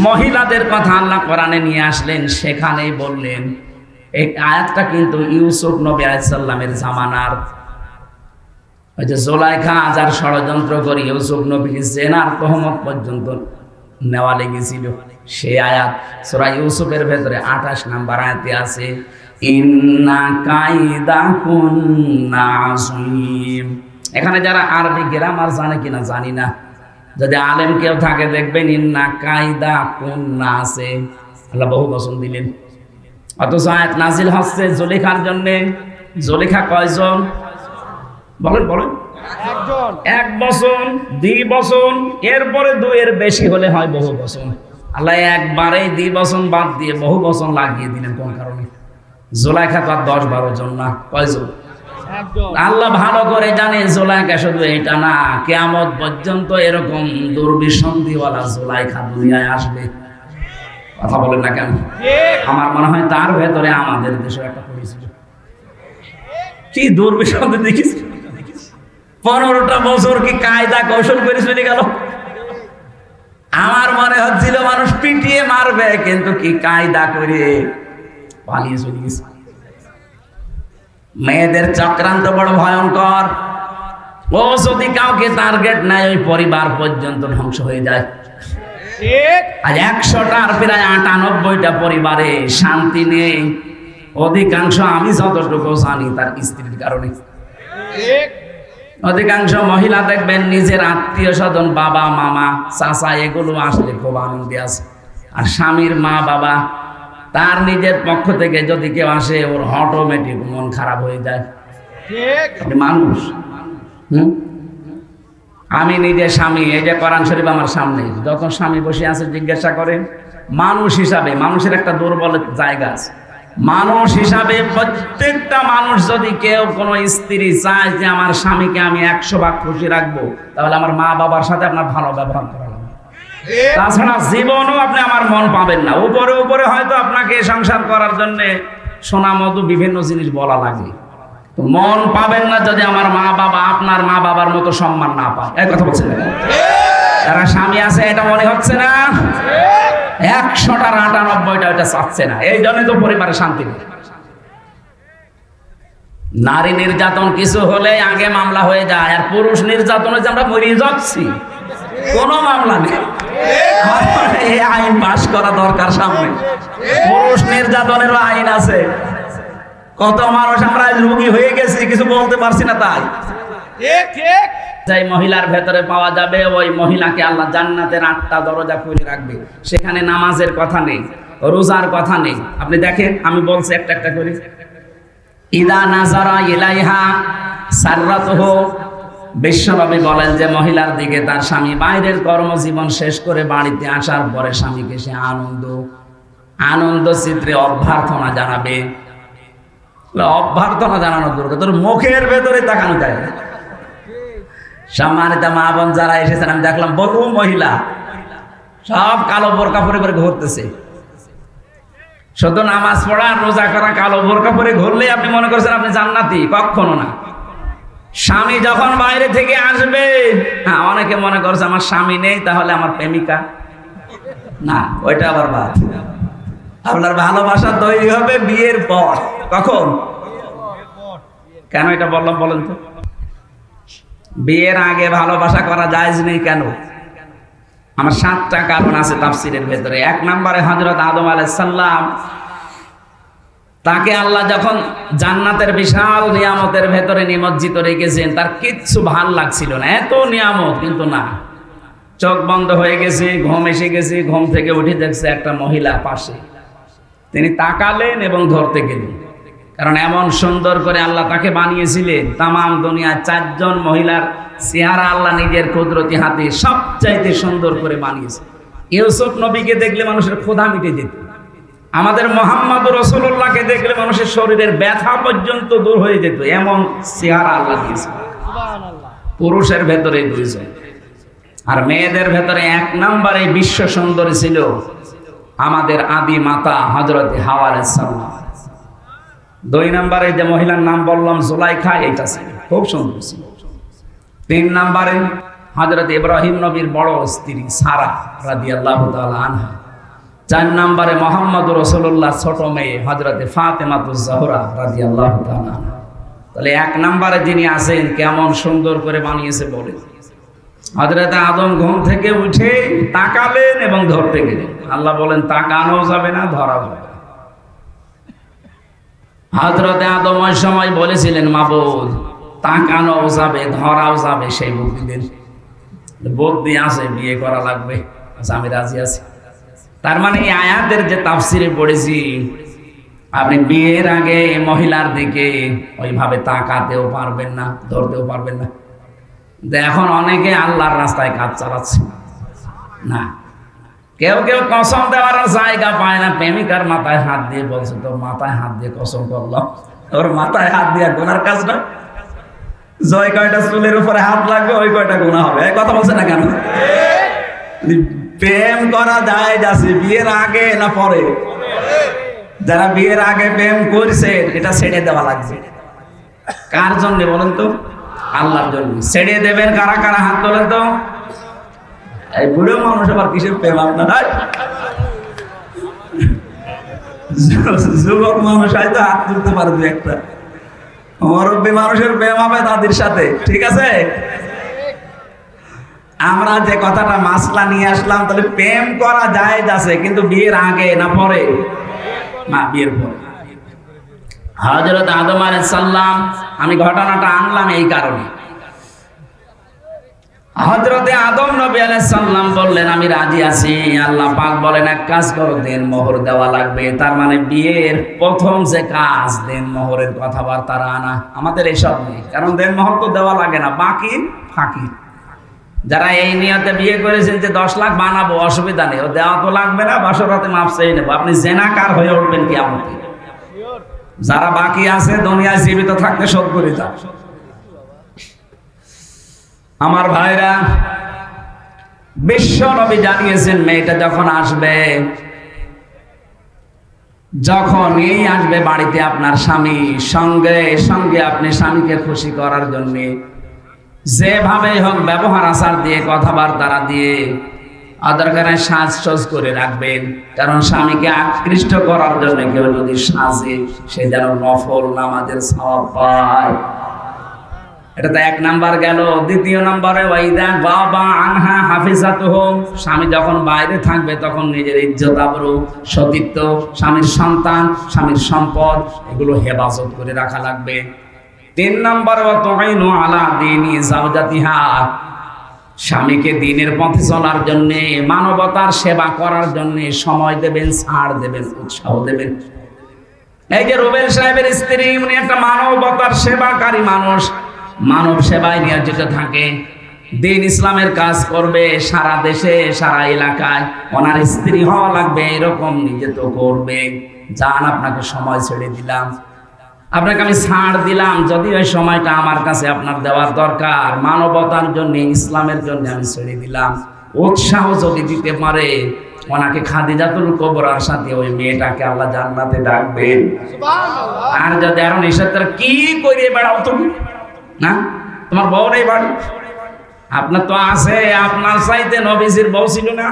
মহিলাদের কথা আল্লাহ কোরআনে নিয়ে আসলেন, সেখানেই বললেন, এই আয়াতটা কিন্তু ইউসুফ নবী আলাইহিস সালামের জামানার। ওই যে জুলাইখা আজার ষড়যন্ত্র করে ইউসুফ নবীকে জেনার তহমত পর্যন্ত নেওয়া লেগেছিল, সেই আয়াত সূরা ইউসুফের ভেতরে 28 নম্বর আয়াতে আছে, ইন্না কাইদাকুন্না আযীম। এখানে যারা আরবি গ্রামার জানে কিনা জানি না, যদি আলেম কেউ থাকে দেখবেন ইন্না কাইদাকুন্না আছে, আল্লাহ বহু বচন দিলেন। অথচ আয়াত নাজিল হচ্ছে জুলেখার জন্য। জুলেখা কয়জন বলেন বলেন? এক বচন, দুই বচন, এরপরে দুইয়ের বেশি হলে হয় বহু বচন। আল্লাহ একবারে দুই বচন বাদ দিয়ে বহু বচন লাগিয়ে দিলেন কোন কারণে? জুলাইখা তো আর 10-12 জন না, কয়জন? আল্লাহ ভালো করে জানে জুলাইখা শুধু এটা না, কিয়ামত পর্যন্ত এরকম দুর্বিসন্ধিওয়ালা জুলাইখা দুনিয়ায় আসবে। কথা বলেন না কেন? আমার মনে হয় তার ভেতরে আমাদের দেশে একটা পরিচিত কি দুর্বিসন্ধি দেখিস। 15টা বছর কি কায়দা কৌশল করে চলে গেল। আমার মনে হচ্ছিল মানুষ পিটিয়ে মারবে, কিন্তু কি কায়দা করে পালিয়ে চলে গেছে। মেয়েদের চক্রান্ত বড় ভয়ঙ্কর। ও যদি কাউকে টার্গেট নেয় ওই পরিবার পর্যন্ত ধ্বংস হয়ে যায়। আজ 100টার প্রায় 98টা পরিবারে শান্তি নেই। অধিকাংশ, আমি যতটুকু জানি, তার স্ত্রীর কারণে। অধিকাংশ মহিলা দেখবেন নিজের আত্মীয় স্বজন, বাবা মামা চাচা এগুলো আসলে খুব আনন্দে আছে, আর স্বামীর মা বাবা তার নিজের পক্ষ থেকে যদি কেউ আসে ওর অটোমেটিক মন খারাপ হয়ে যায়। মানুষ আমি নিজে স্বামী, এই যে কোরআন শরীফ আমার সামনে, যখন স্বামী বসে আছে জিজ্ঞাসা করেন মানুষ হিসাবে, মানুষের একটা দুর্বল জায়গা আছে। মানুষ হিসাবে প্রত্যেকটা মানুষ যদি কেউ কোনো স্ত্রী চায় যে আমার স্বামীকে আমি 100 ভাগ খুশি রাখবো, তাহলে আমার মা বাবার সাথে আপনার ভালো ব্যবহার করা লাগবে। তাছাড়া জীবনও আপনি আমার মন পাবেন না। উপরে উপরে হয়তো আপনাকে সংসার করার জন্য সোনা মধু বিভিন্ন জিনিস বলা লাগে, তো মন পাবেন না যদি আমার মা বাবা আপনার মা বাবার মতো সম্মান না পায়। এই কথা বলছেন না? যারা স্বামী আছে এটা মনে হচ্ছে না? 100টার 98টা এটা চাচ্ছে না। এই জন্য তো পরিবারে শান্তি নেই। নারী নির্যাতন কিছু হলে আগে মামলা হয়ে যায়, আর পুরুষ নির্যাতনে যে আমরা মরে যাচ্ছি, কোনো মামলা নেই। এই আইন পাস করা দরকার সামনে। পুরুষ নির্যাতনেরও আইন আছে। কত মানুষ আমরা রোগী হয়ে গেছি, কিছু বলতে পারছি না। তাই যে মহিলার ভেতরে পাওয়া যাবে, ওই মহিলাকে আল্লাহ জান্নাতের 8টা দরজা খুলে রাখবে। সেখানে নামাজের কথা নেই, রোজার কথা নেই। আপনি দেখেন, আমি বলছি একটা একটা করে। ইদা নাজারা ইলাইহা সাররাতুহু, বিশ্বনবী বলেন যে মহিলার দিকে তার স্বামী বাইরের কর্মজীবন শেষ করে বাড়িতে আসার পরে স্বামীকে সে আনন্দ চিত্রে অভ্যর্থনা জানাবে। অভ্যর্থনা জানানোর দরকার, তোর মুখের ভেতরে তাকানো যায় না। সম্মানিত মা বোন যারা এসেছেন, আমি দেখলাম বহু মহিলা সব কালো বোরকা পরে পরে ঘুরতেছে। শুধু নামাজ পড়া রোজা করা কালো বোরকা পরে ঘুরলে আপনি মনে করছেন আপনি জান্নাতি? কখনো না। স্বামী যখন বাইরে থেকে আসবে, হ্যাঁ, অনেকে মনে করছে আমার স্বামী নেই তাহলে আমার প্রেমিকা। না, ওইটা আবার বাদ। আপনার ভালোবাসা তৈরি হবে বিয়ের পর। কখন? কেন এটা বললাম বলেন তো? বিয়ের আগে ভালোবাসা করা জায়েজ নেই কেন? আমার 7টা কারণ আছে তাফসীরের ভেতরে। 1 নম্বরে হযরত আদম আলাইহিস সালাম, তাকে আল্লাহ যখন জান্নাতের বিশাল নিয়ামতের ভেতরে নিমজ্জিত রেখেছেন, তার কিচ্ছু ভাল লাগছিল না। এত নিয়ামত, কিন্তু না, চোখ বন্ধ হয়ে গেছে, ঘুম এসে গেছে। ঘুম থেকে উঠে দেখছে একটা মহিলা পাশে। তিনি তাকালেন এবং ধরতে গেলেন, কারণ এমন সুন্দর করে আল্লাহ তাকে বানিয়েছিলেন। তামাম দুনিয়ায় 4 জন মহিলার চেহারা আল্লাহ নিজের কুদরতি হাতে সবচাইতে সুন্দর করে বানিয়েছে। ইউসুফ নবীকে দেখলে মানুষের ক্ষুধা মিটে যেত। আমাদের মুহাম্মদ রাসূলুল্লাহকে দেখলে মানুষের শরীরের ব্যথা পর্যন্ত দূর হয়ে যেত, এমন চেহারা আল্লাহ দিয়েছে। পুরুষের ভেতরে 2 জন, আর মেয়েদের ভেতরে 1 নম্বরে বিশ্ব সুন্দরী ছিল আমাদের আদি মাতা হযরত হাওয়া আলাইহিস সালাম। 2 নম্বরে যে মহিলার নাম বললাম জুলাইখা, এটা ছিল খুব সুন্দর ছিল। 3 নম্বরে হযরত ইব্রাহিম নবীর বড় স্ত্রী সারা রাদিয়াল্লাহু তাআলা আনহা। 4 নম্বরে মুহাম্মদ রাসূলুল্লাহ ছোট মেয়ে হযরত ফাতেমাতুজ জাহরা রাদিয়াল্লাহু তাআলা আনহা। তাহলে 1 নম্বরে যিনি আছেন কেমন সুন্দর করে বানিয়েছে বলেন। হযরত আদম ঘুম থেকে উঠে তাকালেন এবং ধরতে গেলেন। আল্লাহ বলেন তাকানো যাবে না, ধরা যাবে না। হযরত আদম ওই সময় বলেছিলেন মাবুদ তাকানো যাবে, ধরাও যাবে, সেই বুদ্ধি দেন। বুদ্ধি আছে, বিয়ে করা লাগবে, আচ্ছা আমি রাজি আছি। তার মানে এই আয়াতের যে তাফসিরে পড়েছি, আপনি বিয়ের আগে মহিলার দিকে ওইভাবে তাকাতেও পারবেন না, ধরতেও পারবেন না। এখন অনেকে আল্লাহর রাস্তায় কাজ চালাচ্ছে না। কেউ কেউ কসম দেওয়ার জায়গা পায় না, প্রেমিকার মাথায় হাত দিয়ে বলছে তোর মাথায় হাত দিয়ে কসম করলাম, তোর মাথায় হাত দিয়ে গোনার কাজ না, জয় কয়টা চুলের উপরে হাত লাগবে ওই কয়টা গুনাহ হবে। এই কথা বলছে না কেন? প্রেম করা যায় যাচ্ছে বিয়ের আগে না পরে? যারা বিয়ের আগে প্রেম করছে এটা ছেড়ে দেওয়া লাগবে। কার জন্য বলেন তো? আল্লাহর জন্য। ছেড়ে দেবেন কারা কারা? হাত তোলেন তো। এই বুড়ো মানুষ আবার কিসের প্রেম আপনার? যুবক মানুষ হয়তো হাত তুলতে পারবে একটা, মুরব্বী মানুষের প্রেম হবে তাদের সাথে, ঠিক আছে? আমরা যে কথাটা মাসলা নিয়ে আসলাম, তাহলে প্রেম করা যায় আছে কিন্তু বিয়ের আগে না পরে? না, বিয়ের পরে। হযরত আদম আলাইহিস সালাম, আমি ঘটনাটা আনলাম এই কারণে, হযরতে আদম নবী আলাইহিস সালাম বললেন আমি রাজি আছি। আল্লাহ পাক বলেন এক কাজ করো, দেন মোহর দেওয়া লাগবে। তার মানে বিয়ের প্রথম যে কাজ দেন মোহরের কথাবার্তা আনা। আমাদের এসব নেই, কারণ দেন মোহর তো দেওয়া লাগে না, বাকি ফাঁকি। যারা এই নিয়তে বিয়ে করেছেন যে 10 লাখ বানাবো, অসুবিধা নেই, ও দেওয়া তো লাগবে না, বাসরাতে মাপ চেয়ে নেবো। আপনি জেনাকার হয়ে উঠবেন কিয়ামতে। যারা বাকি আছে দুনিয়ায় জীবিত থাকতে শোধ করে যান। আমার ভাইরা, বিশ্ব নবী জানিয়েছেন মেয়েটা যখন আসবে, যখন এই আসবে বাড়িতে আপনার স্বামী, সঙ্গে সঙ্গে আপনি স্বামীকে খুশি করার জন্য যেভাবে হোক ব্যবহার আচার দিয়ে, কথাবার্তা দিয়ে, দরকার সাজসজ করে রাখবেন। কারণ স্বামীকে আকৃষ্ট করার জন্য কেউ যদি সাজে, সে যেন নফল নামাজের সওয়াব পায়। এটা তো 1 নাম্বার গেল। দ্বিতীয় নম্বরে ওয়াইদা বাবা আনহা হাফিজাতুহুম, স্বামী যখন বাইরে থাকবে তখন নিজের ইজ্জত আবরু, সতীত্ব, স্বামীর সন্তান, স্বামীর সম্পদ, এগুলো হেফাজত করে রাখা লাগবে। 3 নম্বর ওয়া তুইনু আলা দীনি যাওজাতিহা, স্বামীকে দ্বীনের পথে চলার জন্য, মানবতার সেবা করার জন্য সময় দেবেন, ছাড় দেবেন, উৎসাহ দেবেন। এই যে রুবেল সাহেবের স্ত্রী, উনি একটা মানবতার সেবাকারী মানুষ, মানব সেবায় নিয়োজিত থাকে, দ্বীন ইসলামের কাজ করবে সারা দেশে, সারা এলাকায়। ওনার স্ত্রী হওয়া লাগবে এরকম নিজে তো করবে। যান, আপনাকে সময় ছেড়ে দিলাম, আপনাকে আমি ছাড় দিলাম, যদি ওই সময়টা আমার কাছে আপনার দেওয়ার দরকার, মানবতার জন্য, ইসলামের জন্য আমি ছেড়ে দিলাম। উৎসাহ যদি দিতে পারে, ওনাকে খাদিজাতুল কুবরার সাথে ওই মেয়েটাকে আল্লাহ জান্নাতে ডাকবেন। আর যদি আরো নিষেধ করে কি করে বেড়াও তুমি, না তোমার বউ নেই বাড়ি, আপনার তো আছে, আপনার চাইতে নবীজির বউ ছিল না?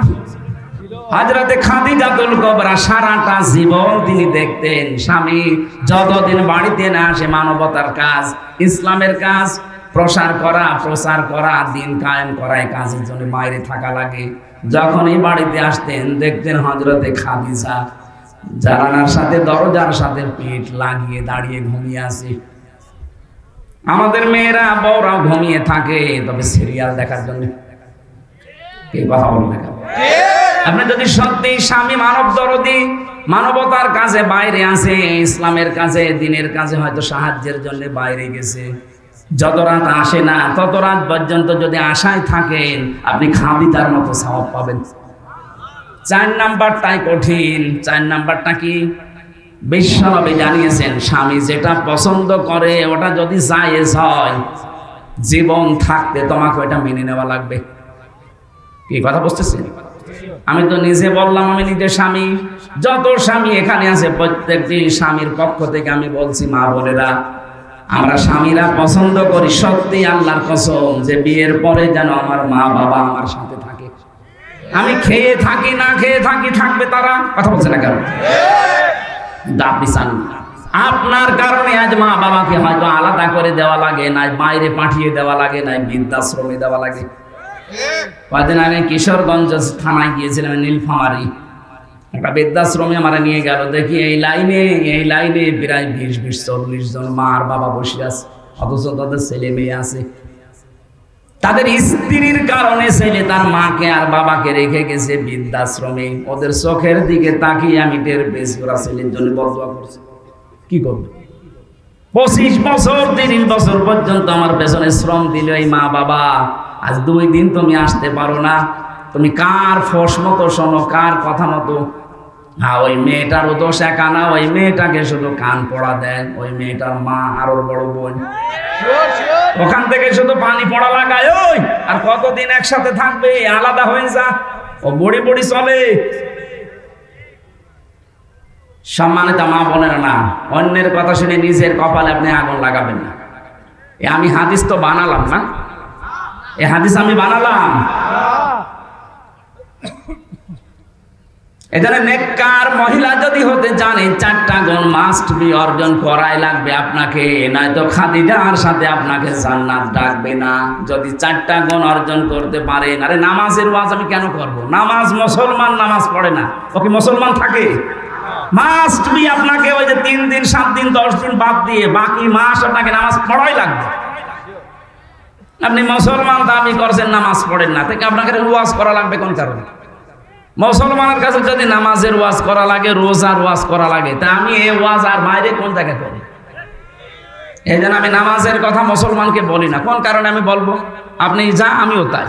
হযরতে খাদিজাতুল কুবরা সারাটা জীবন তিনি দেখতেন স্বামী যতদিন বাড়িতে না আসে, মানবতার কাজ, ইসলামের কাজ প্রচার করা, দিন কায়েম করা, এই কাজের জন্য বাইরে থাকা লাগে। যখনই বাড়িতে আসতেন দেখতেন হযরতে খাদিজা জানালার সাথে, দরজার সাথে পিঠ লাগিয়ে দাঁড়িয়ে ঘুমিয়ে আছে। আমাদের মেয়েরা বউরাও ঘুমিয়ে থাকে, তবে সিরিয়াল দেখার জন্য। কি কথা বলবেন? আপনি যদি সত্যি স্বামী মানব দরদি, মানবতার কাজে বাইরে আছে, ইসলামের কাজে, দ্বীনের কাজে হয়তো সাহায্যের জন্য বাইরে গেছে, যত রাত আসে না তত রাত পর্যন্ত যদি আশায় থাকেন, আপনি খাদিজার মতো সওয়াব পাবেন। 4 নাম্বারটাই কঠিন। 4 নাম্বারটা কি? বিশ্বনবী জানিয়েছেন স্বামী যেটা পছন্দ করে ওটা যদি জায়েজ হয়, জীবন থাকতে তোমাকে ওটা মেনে নেওয়া লাগবে। কি কথা বুঝতেছেন? আমি তো নিজে বললাম, আমি নিজে স্বামী, যত স্বামী এখানে আছে প্রত্যেকটি স্বামীর পক্ষ থেকে আমি বলছি, মা বোনেরা, আমরা স্বামীরা পছন্দ করি সত্যি আল্লাহর কসম যে বিয়ের পরে যেন আমার মা বাবা আমার সাথে থাকে। আমি খেয়ে থাকি না খেয়ে থাকি, থাকবে তারা। কথা বলছে না কেন? আপনি চান না, আপনার কারণে আজ মা বাবাকে হয়তো আলাদা করে দেওয়া লাগে, নাই বাইরে পাঠিয়ে দেওয়া লাগে, নাই বৃদ্ধাশ্রমে দেওয়া লাগে। কয়েকদিন আগে কিশোরগঞ্জ থানায় গিয়েছিলাম, নীলফামারী একটা বৃদ্ধাশ্রমে আমার নিয়ে গেল। দেখি এই লাইনে প্রায় 20-40 জন মা আর বাবা বসে আছে, অথচ তাদের ছেলে মেয়ে আছে। তাদের স্ত্রীর কারণে ছেলে তার মাকে আর বাবাকে রেখে গেছে বৃদ্ধাশ্রমে। ওদের চোখের দিকে তাকিয়ে আমি টের পেয়েছি ওরা ছেলের জন্য বদদোয়া করছে। কি করবে? 25 বছর 30 বছর পর্যন্ত আমার পেছনে শ্রম দিল এই মা বাবা। আজ 2 দিন তুমি আসতে পারো না, তুমি কার ফোস মতো শোনো, কার কথা মতো? হ্যাঁ, ওই মেয়েটারও দোষ একা না, ওই মেয়েটাকে শুধু কান পড়া দেন, ওই মেয়েটার মা আর ওর বড় বোন, ওখান থেকে শুধু পানি পড়া লাগায়। ওই আর কতদিন একসাথে থাকবে? আলাদা হয়ে যা, ও বড়ি চলে। সম্মানিত মা বোনেরা, না অন্যের কথা শুনে নিজের কপালে আপনি আগুন লাগাবেন না। আমি হাদিস তো বানালাম না, এই হাদিস আমি বানালাম। এখানে নেককার মহিলা যদি হতে জানে 4টা গুণ মাস্ট বি অর্জন করাই লাগবে আপনাকে, নয়তো খাদিজার সাথে আপনাকে জান্নাত ডাকবে না। যদি 4টা গুণ অর্জন করতে পারেন। আরে নামাজের ওয়াজ আমি কেন করব? নামাজ মুসলমান নামাজ পড়ে না, ও কি মুসলমান থাকে? মাস্ট বি আপনাকে ওই যে 3 দিন 7 দিন 10 দিন বাদ দিয়ে বাকি মাস আপনাকে নামাজ পড়াই লাগবে। আপনি মুসলমান দাবি করছেন, নামাজ পড়েন না, থেকে আপনাকে ওয়াজ করা লাগবে কোন কারণে? মুসলমানের কাছে যদি নামাজের ওয়াজ করা লাগে, রোজার ওয়াজ করা লাগে, তা আমি এই ওয়াজ আর বাইরে কোন জায়গায় করি? এই জন্য আমি নামাজের কথা মুসলমানকে বলি না। কোন কারণে আমি বলবো? আপনি যা, আমিও তাই।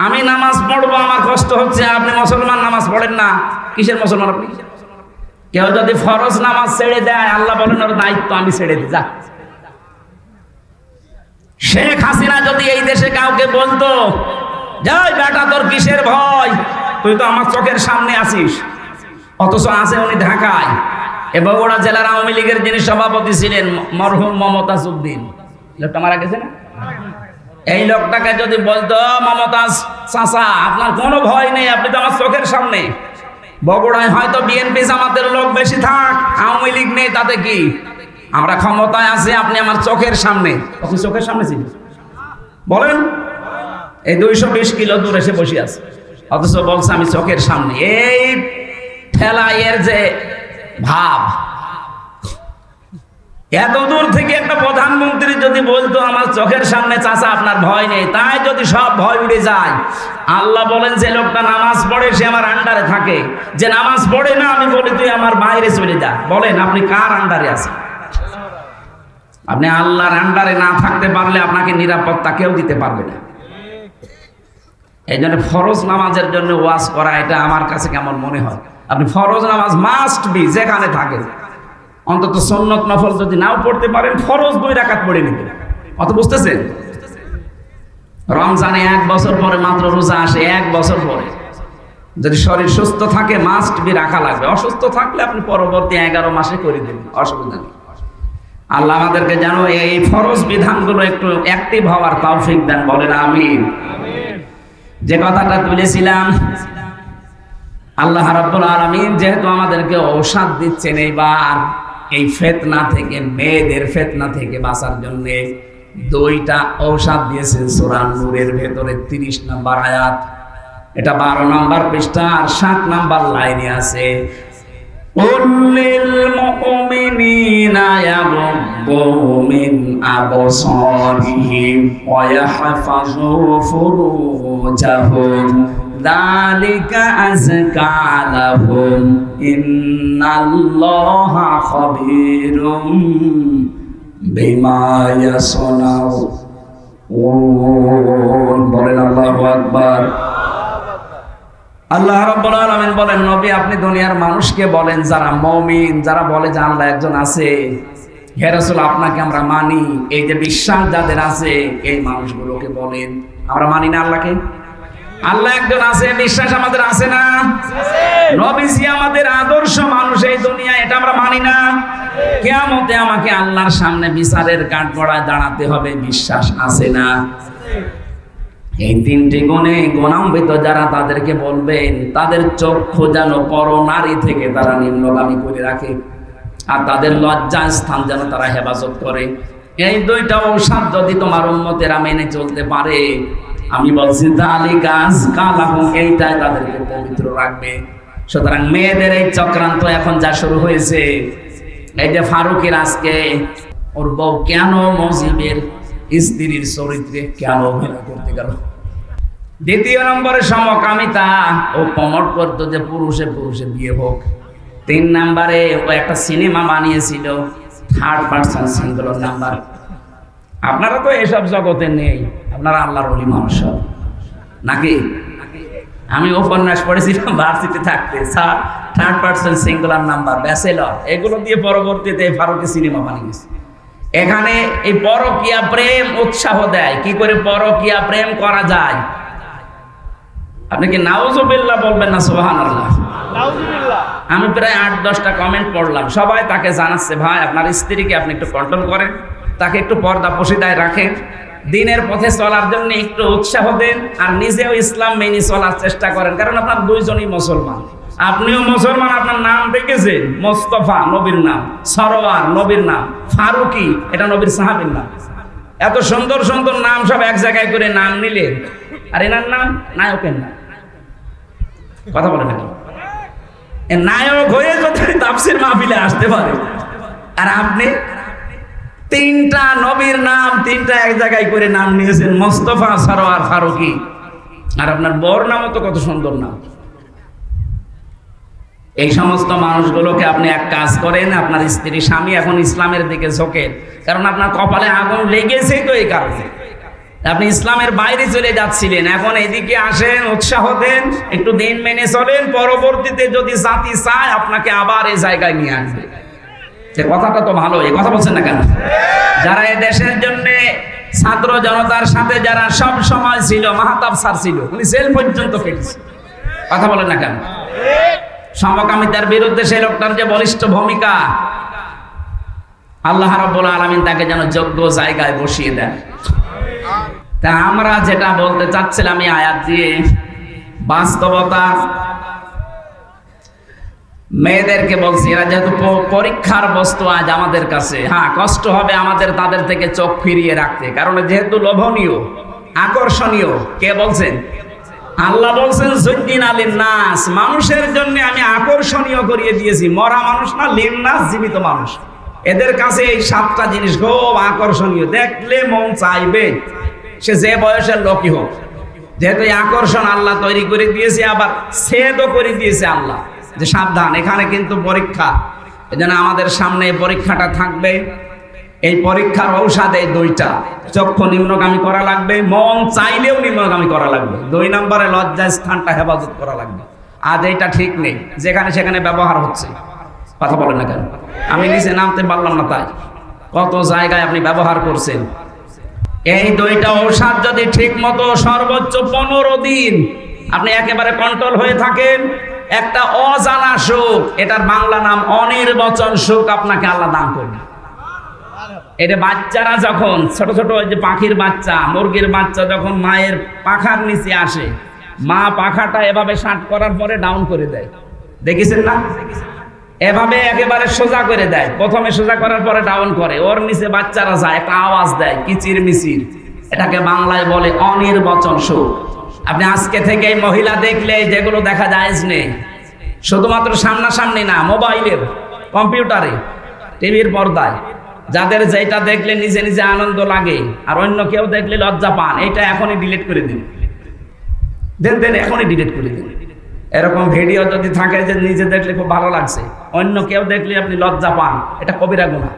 আমি নামাজ পড়বো, আমার কষ্ট হচ্ছে, আপনি মুসলমান নামাজ পড়েন না। কিসের মুসলমান আপনি? কেউ যদি ফরজ নামাজ ছেড়ে দেয়, আল্লাহ বলেন ওর দায়িত্ব আমি ছেড়ে দিই, যা। শেখ হাসিনা যদি এই দেশে কাউকে বলতো, যাই বেটা তোর কিসের ভয়, তুই তো আমার চোখের সামনে আছিস, অথচ আছে উনি ঢাকায়। এ বগুড়া জেলার আওয়ামী লীগের যিনি সভাপতি ছিলেন মরহুম মমতাজ উদ্দিন, লোকটা মারা গেছে না? এই লোকটাকে যদি বলতো, মমতাজ চাচা আপনার কোনো ভয় নেই, আপনি তো আমার চোখের সামনে। বগুড়ায় হয়তো বিএনপি জামাতের লোক বেশি থাক, আওয়ামী লীগ নেই, তাতে কি? আমরা ক্ষমতায় আছি, আপনি আমার চোখের সামনে। আপনি চোখের সামনে ছিল বলেন? এই 220 কিলো দূরে এসে বসে আছে, অথচ বলছে আমি চোখের সামনে। এই ঠেলাইয়ের যে ভাব, এত দূর থেকে একটা প্রধানমন্ত্রী যদি বলতো আমার চোখের সামনে চাচা আপনার ভয় নেই, তাই যদি সব ভয় উড়ে যায়। আল্লাহ বলেন যে লোকটা নামাজ পড়ে সে আমার আন্ডারে থাকে, যে নামাজ পড়ে না আমি বলি তুই আমার বাইরে চলে যা। বলেন আপনি কার আন্ডারে আছেন? আপনি আল্লাহর আন্ডারে না থাকতে পারলে আপনাকে নিরাপত্তা কেউ দিতে পারবে না। এই জন্য ফরজ নামাজের জন্য ওয়াজ করা, এটা আমার কাছে কেমন মনে হয়। আপনি ফরজ নামাজ মাস্ট বি যেখানে থাকে, অন্তত সুন্নত নফল যদি নাও পড়তে পারেন, ফরজ 2 রাকাত পড়ে নেবেন। অত বুঝতেছেন? রমজানে 1 বছর পরে মাত্র রোজা আসে, 1 বছর পরে। যদি শরীর সুস্থ থাকে মাস্ট বি রাখা লাগবে, অসুস্থ থাকলে আপনি পরবর্তী 11 মাসে করে দেবেন, অসুবিধা নেই। আল্লাহ আমাদেরকে যেন এই ফরজ বিধানগুলো একটু অ্যাক্টিভ হওয়ার তৌফিক দেন, বলেন আমিন। যে কথাটা তুলেছিলাম, আল্লাহ রাব্বুল আলামিন যেহেতু আমাদেরকে ঔষধ দিচ্ছেন এইবার এই ফিতনা থেকে, মেয়েদের ফিতনা থেকে বাঁচার জন্য 2টা ঔষধ দিয়েছেন সূরা নূরের ভেতরে 30 নম্বর আয়াত। এটা 12 নম্বর পৃষ্ঠা আর 7 নম্বর লাইনে আছে। কুল্লিল মুমিনিনা ইয়াগুদ্দু মিন আবসারিহিম ওয়া ইয়াহফাযু ফুরুজাহুম যালিকা আযকা লাহুম ইন্নাল্লাহা খাবীরুম বিমা ইয়াসনাউন। বলেন আল্লাহু আকবার। আল্লাহ রাব্বুল আলামিন বলেন, নবী আপনি দুনিয়ার মানুষকে বলেন, যারা মুমিন, যারা বলে যে আল্লাহ একজন আছে, হে রাসূল আপনাকে আমরা মানি, এই যে বিশ্বাস যাদের আছে এই মানুষগুলোকে বলেন। আমরা মানি না আল্লাহকে? আল্লাহ একজন আছে, বিশ্বাস আমাদের আছে না? নবীজি আমাদের আদর্শ মানুষ এই দুনিয়ায়, এটা আমরা মানি না? কিয়ামতে আমাকে আল্লাহর সামনে বিচারের কাঠগড়ায় দাঁড়াতে হবে, বিশ্বাস আছে না? এই 3টি গুণে গুণান্বিত যারা, তাদেরকে বলবেন তাদের চক্ষু যেন পরনারী থেকে তারা নিম্নগামী করে রাখে। আর তাদের লজ্জা স্থান যেন তারা হেফাজত করে। এই দুইটা ঔষধ যদি তোমার উম্মতেরা মেনে চলতে পারে, আমি বলছি যালিকা আযকা লাহুম, এইটাই তাদেরকে পবিত্র রাখবে। সুতরাং মেয়েদের এই চক্রান্ত এখন যা শুরু হয়েছে, এই যে ফারুকের আজকে ওর বউ কেন মজিবের স্ত্রীর চরিত্রে কেন অভিনয় করতে গেল। দ্বিতীয় নম্বরে সমকামিতা, ও প্রমোট করতো যে পুরুষে পুরুষে বিয়ে হোক। 3 নম্বরে ও একটা সিনেমা বানিয়েছিল থার্ড পার্সন সিঙ্গুলার নাম্বার। আপনারা তো এসব জগতে নেই, আপনারা আল্লাহর ওলি মানুষ নাকি? আমি উপন্যাস পড়েছিলাম ভার্সিটি থাকতে, third person singular number, bachelor, এগুলো দিয়ে পরবর্তীতে ফারুকি সিনেমা বানিয়েছে। এখানে এই পরকীয়া প্রেম উৎসাহ দেয়, কি করে পরকীয়া প্রেম করা যায়। আপনি কি নাউজুবিল্লাহ বলবেন না সুবহানাল্লাহ? আমি প্রায় 8-10টা কমেন্ট পড়লাম, সবাই তাকে জানাচ্ছে ভাই আপনার স্ত্রীকে আপনি একটু কন্ট্রোল করেন, তাকে একটু পর্দা পশিদায় রাখেন, দিনের পথে চলার জন্য একটু উৎসাহ দেন, আর নিজেও ইসলাম মেনে চলার চেষ্টা করেন। কারণ আপনার দুইজনই মুসলমান, আপনিও মুসলমান, আপনার নাম দেখেছেন মোস্তফা নবীর নাম, সরোয়ার নবীর নাম, ফারুকি এটা নবীর সাহাবীর নাম। এত সুন্দর সুন্দর নাম সব এক জায়গায় করে নাম নিলেন, আর এনার নাম নায়কের নাম। কথা বলে নাকি? নায়ক হয়ে যদি তাফসীর মাহফিলে আসতে পারে, আর আপনি 3টা নবীর নাম 3টা এক জায়গায় করে নাম নিয়েছেন, মোস্তফা, সরোয়ার, ফারুকি, আর আপনার বর নামও তো কত সুন্দর নাম। এই সমস্ত মানুষগুলোকে আপনি এক কাজ করেন, আপনার স্ত্রী স্বামী এখন ইসলামের দিকে ঝোঁকেন, কারণ আপনার কপালে আগুন লেগেছেই তো এই কারণে। আপনি ইসলামের বাইরে চলে যাচ্ছিলেন, এখন এদিকে আসেন, উৎসাহ দেন, একটু দিন মেনে চলেন, পরবর্তীতে যদি জাতি চায় আপনাকে আবার এই জায়গায় নিয়ে আসবে। কথাটা তো ভালো, এই কথা বলছেন না কেন? যারা এই দেশের জন্য ছাত্র জনতার সাথে যারা সব সময় ছিল, মাহতাব স্যার ছিল, উনি জেল পর্যন্ত কেটেছে। কথা বলেন না কেন? সমকামিতার বিরুদ্ধে সেই লোকটার যে বলিষ্ঠ ভূমিকা, আল্লাহ রাব্বুল আলামিন তাকে যেন যোগ্য জায়গায় বসিয়ে দেন। তা আমরা যেটা বলতে চাচ্ছিলাম এই আয়াত দিয়ে, বাস্তবতা মেয়েদেরকে বলছি, এরা যেহেতু পরীক্ষার বস্তু আজ আমাদের কাছে, হ্যাঁ কষ্ট হবে আমাদের তাদের থেকে চোখ ফিরিয়ে রাখতে, কারণ যেহেতু লোভনীয়, আকর্ষণীয়। কে বলছেন? আল্লাহ বলছেন যুদ্দিনা লিন্নাস, মানুষের জন্য আমি আকর্ষণীয় করিয়ে দিয়েছি। মরা মানুষ না, লিন্নাস জীবিত মানুষ, এদের কাছে এই 7টা জিনিস খুব আকর্ষণীয়, দেখলে মন চাইবে, সে যে বয়সের লোকই হোক। যেহেতু এই আকর্ষণ আল্লাহ তৈরি করে দিয়েছে, আবার ছেদও করে দিয়েছে আল্লাহ, যে সাবধান এখানে কিন্তু পরীক্ষা। এজন্য আমাদের সামনে পরীক্ষাটা থাকবে। এই পরীক্ষার ঔষধ এই 2টা, চক্ষু নিম্নগামী করা লাগবে, মন চাইলেও নিম্নগামী করা লাগবে। 2 নম্বরে লজ্জা স্থানটা হেফাজত করা লাগবে। আজ এইটা ঠিক নেই, যেখানে সেখানে ব্যবহার হচ্ছে। কথা বলেন না কেন? আমি নিচে নামতে পারলাম না, তাই কত জায়গায় আপনি ব্যবহার করছেন। এই 2টা ঔষধ যদি ঠিক মতো সর্বোচ্চ 15 দিন আপনি একেবারে কন্ট্রোল হয়ে থাকেন, একটা অজানা সুখ, এটার বাংলা নাম অনির্বচন সুখ, আপনাকে আল্লাহ দান করবে। এটা বাচ্চারা যখন ছোট ছোট, ওই যে পাখির বাচ্চা, মুরগির বাচ্চা যখন মায়ের পাখার নিচে আসে, মা পাখাটা এভাবে শার্ট করার পরে ডাউন করে দেয়, দেখেছেন না? এভাবে একেবারে সোজা করে দেয়, প্রথমে সোজা করার পরে ডাউন করে, ওর নিচে বাচ্চারা যায়, একটা আওয়াজ দেয় কিচির মিচির, এটাকে বাংলায় বলে অনির্বচন সুখ। আপনি আজকে থেকে এই মহিলা দেখলে যেগুলো দেখা যায় নেই, শুধুমাত্র সামনাসামনি না, মোবাইলের, কম্পিউটারে, টিভির পর্দায়, যাদের যেটা দেখলে নিজে নিজে আনন্দ লাগে আর অন্য কেউ দেখলে লজ্জা পান, এটা এখনই ডিলিট করে দিন, দেন এখনই ডিলিট করে দিন। এরকম ভিডিও যদি থাকে যে নিজে দেখলে খুব ভালো লাগছে, অন্য কেউ দেখলে আপনি লজ্জা পান, এটা কবিরা গুনাহ।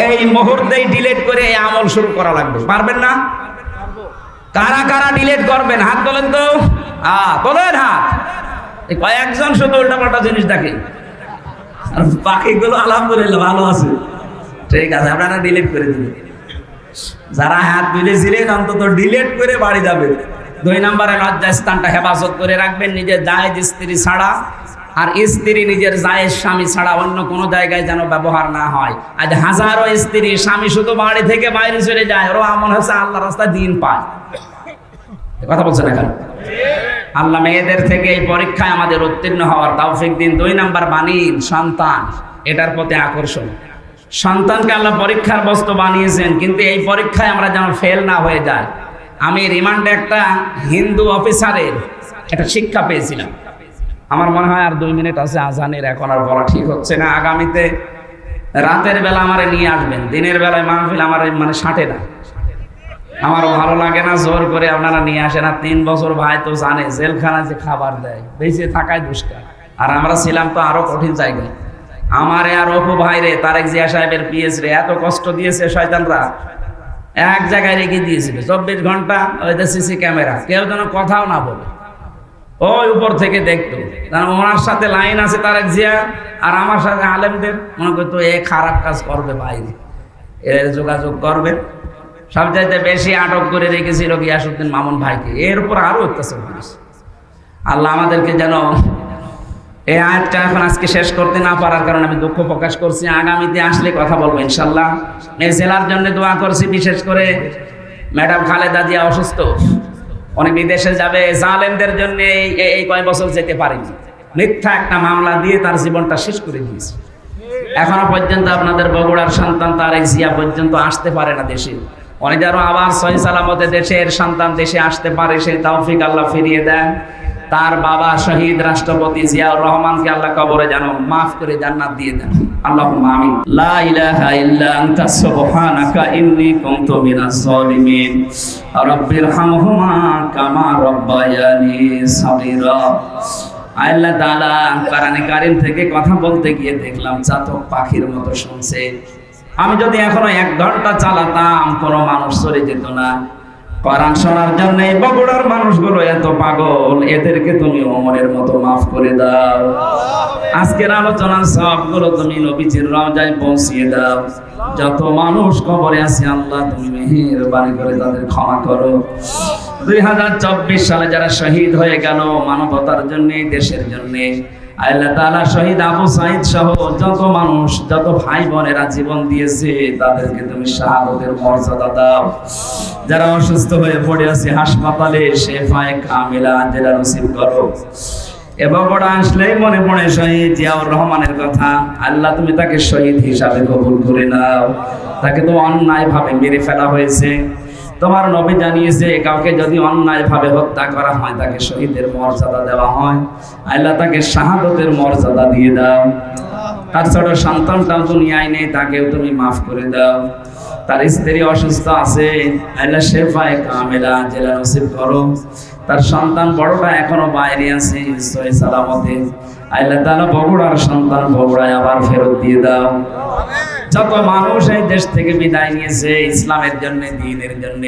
এই মুহূর্তেই ডিলিট করে এই আমল শুরু করা লাগবে। পারবেন না? কারা কারা ডিলিট করবেন হাত তোলেন তো, তোলেন হাত। এই কয়েকজন শুধু উল্টাপাল্টা জিনিস দেখে, আর বাকিগুলো আলহামদুলিল্লাহ ভালো আছে। ঠিক আছে, আপনারা ডিলিট করে দিবেন। যারা হাত তুলেছিলেন অন্তত ডিলিট করে বাড়ি যাবে। 2 নম্বরে লজ্জা স্থানটা হেফাজত করে রাখবেন, নিজের জায়েজ স্ত্রী ছাড়া, আর স্ত্রী নিজের জায়েজ স্বামী ছাড়া অন্য কোনো জায়গায় যেন ব্যবহার না হয়। আজ হাজারো স্ত্রী, স্বামী শুধু বাড়ি থেকে বাইরে চলে যায়, ওরা এমন হচ্ছে আল্লাহ রাস্তায় দিন পায়। কথা বলছে না কেন? আল্লাহ মেয়েদের থেকে এই পরীক্ষায় আমাদের উত্তীর্ণ হওয়ার তৌফিক দিন। 2 নাম্বার বানিন, সন্তান। এটার প্রতি আকর্ষণ। সন্তানকে আল্লাহ পরীক্ষার বস্তু বানিয়েছেন, কিন্তু এই পরীক্ষায় আমরা যেন ফেল না হয়ে যায়। আমি রিমান্ডে একটা হিন্দু অফিসারের একটা শিক্ষা পেয়েছিলাম। আমার মনে হয় আর 2 মিনিট আছে আজানের, এখন আর বলা ঠিক হচ্ছে না। আগামীতে রাতের বেলা আমারে নিয়ে আসবেন, দিনের বেলায় মাহফিল আমার মানে সাঁটে না, আমারও ভালো লাগে না, জোর করে আপনারা নিয়ে আসেন। আর 3 বছর ভাই তো জানে জেলখানা যে খাবার দেয়, বেঁচে থাকায় দুষ্কার। আর আমরা ছিলাম তো আরো কঠিন জায়গায়। আমারে আর অপু ভাইরে তারেক জিয়া সাহেবের পিএস রে এত কষ্ট দিয়েছে শয়তানরা, এক জায়গায় রেখে দিয়েছিল 24 ঘন্টা। ওই যে সিসি ক্যামেরা, কেউ যেন কথাও না বলে, ওই উপর থেকে দেখতো। কারণ ওনার সাথে লাইন আছে তারেক জিয়া, আর আমার সাথে আলেমদের মনে করতো এ খারাপ কাজ করবে, বাইরে এর যোগাযোগ করবে। সবচাইতে বেশি আটক করে রেখেছিল গিয়াসউদ্দিন মামুন ভাইকে, এর উপর আরো অত্যাচার করেছে। আল্লাহ আমাদেরকে যেন এই আয়াতটা এখন আজকে শেষ করতে না পারার কারণে আমি দুঃখ প্রকাশ করছি। আগামীতে আসলে কথা বলবো ইনশাল্লাহ। এই জেলার জন্য দোয়া করছি, বিশেষ করে ম্যাডাম খালেদা জিয়া অসুস্থ, অনেক বিদেশে যাবে। জালেমদের জন্য এই কয় বছর যেতে পারেনি, মিথ্যা একটা মামলা দিয়ে তার জীবনটা শেষ করে দিয়েছে। এখনো পর্যন্ত আপনাদের বগুড়ার সন্তান তারেক জিয়া পর্যন্ত আসতে পারে না দেশে। অনেক যেন আবার সহি সালামতে দেশের সন্তান দেশে আসতে পারে, সেই তৌফিক আল্লাহ ফিরিয়ে দেন। তার বাবা শহীদ রাষ্ট্রপতি জিয়াউর রহমানকে আল্লাহ কবরে যেন মাফ করে জান্নাত দিয়ে দেন, আল্লাহুম্মা আমিন। লা ইলাহা ইল্লা আনতা সুবহানাকা ইন্নী কুনতু মিনাজ জালিমিন রাব্বিরহামহুমা কামা রাব্বায়ানি সাগীরা। আল্লাহ তাআলা কোরআনে কারীম থেকে কথা বলতে গিয়ে দেখলাম চাতক পাখির মতো শুনছে। আমি যদি এখনো 1 ঘন্টা চালাতাম কোনো মানুষ চলে যেত না। কোরআন শোনার জন্য এই বগুড়ার মানুষগুলো এত পাগল, এদেরকে তুমি ওমরের মতো মাফ করে দাও। আজকের আলোচনার সবগুলো তুমি নবীজির রওজায় পৌঁছিয়ে দাও। যত মানুষ কবরে আছে আল্লাহ তুমি মেহেরবানি করে তাদের ক্ষমা করো। 2024 সালে যারা শহীদ হয়ে গেল মানবতার জন্য, দেশের জন্য, আল্লাহ তাআলা শহীদ আবু সাঈদ সহ যত মানুষ, যত ভাই বোনেরা জীবন দিয়েছে তাদেরকে তুমি শাহাদাতের মর্যাদা দাও। যারা অসুস্থ হয়ে পড়ে আছে হাসপাতালে শেফায়ে কামিলা যেটা নসিব করো। এবং বড় আসলেই মনে পড়ে শহীদ জিয়াউর রহমানের কথা। আল্লাহ তুমি তাকে শহীদ হিসাবে কবুল করে নাও। তাকে তো অন্যায় ভাবে মেরে ফেলা হয়েছে। তোমার নবী জানিয়েছে কাউকে যদি অন্যায় ভাবে হত্যা করা হয় তাকে শহীদের মর্যাদা দেওয়া হয়। আল্লাহ তাকে শাহাদাতের মর্যাদা দিয়ে দাও। তার ছোট সন্তানটাও দুনিয়ায় নেই, তাকেও তুমি মাফ করে দাও। তার স্ত্রী অসুস্থ আছে, আল্লাহ শেফায়ে কামিলা জেলা নসিব করো। তার সন্তান বড়টা এখনো বাইরে আছে সহি সালামতে। আল্লাহ তাআলা বগুড়ার সন্তান বগুড়ায় আবার ফেরত দিয়ে দাও। যত মানুষ এই দেশ থেকে বিদায় নিয়েছে ইসলামের জন্য, দ্বীনের জন্য,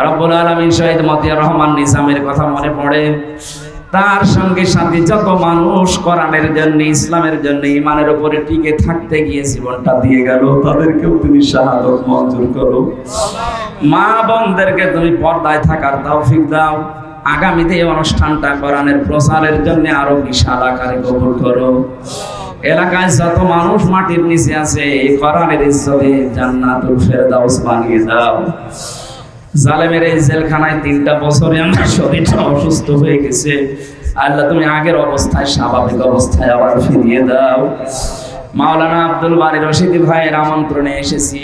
রব্বুল আলামিন শহীদ মতিয়ার রহমান নিজামের কথা মনে পড়ে। তার সঙ্গে সাথে যত মানুষ কোরআনের জন্য, ইসলামের জন্য, ঈমানের উপরে টিকে থাকতে গিয়ে জীবনটা দিয়ে গেল, তাদেরকেও তুমি শাহাদাত মঞ্জুর করো। মা বোনদেরকে তুমি পর্দায় থাকার তৌফিক দাও। আগামীতে এই অনুষ্ঠানটা কোরআনের প্রচারের জন্য আরো বিশাল আকারে কবুল করো। এলাকায় যত মানুষ মাটির নিচে আছে কোরআনের ইজ্জতে জান্নাতুল ফেরদাউস বানিয়ে দাও। জালেমের এই জেলখানায় 3টা বছরে আমার শরীরটা অসুস্থ হয়ে গেছে, আল্লাহ তুমি আগের অবস্থায়, স্বাভাবিক অবস্থায় আবার ফিরিয়ে দাও। মাওলানা আব্দুল বারী রশিদি ভাইয়ের আমন্ত্রণে এসেছি,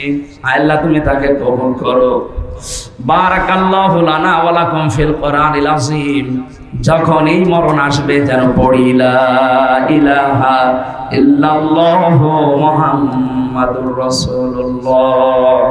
আল্লাহ তুমি তাকে কবুল করো। বারাকাল্লাহু লানা ওয়া লাকুম ফিল কোরআনিল আযীম। যখন এই মরণ আসবে যেন পড়ি লা ইলাহা ইল্লাল্লাহু মুহাম্মাদুর রাসূলুল্লাহ।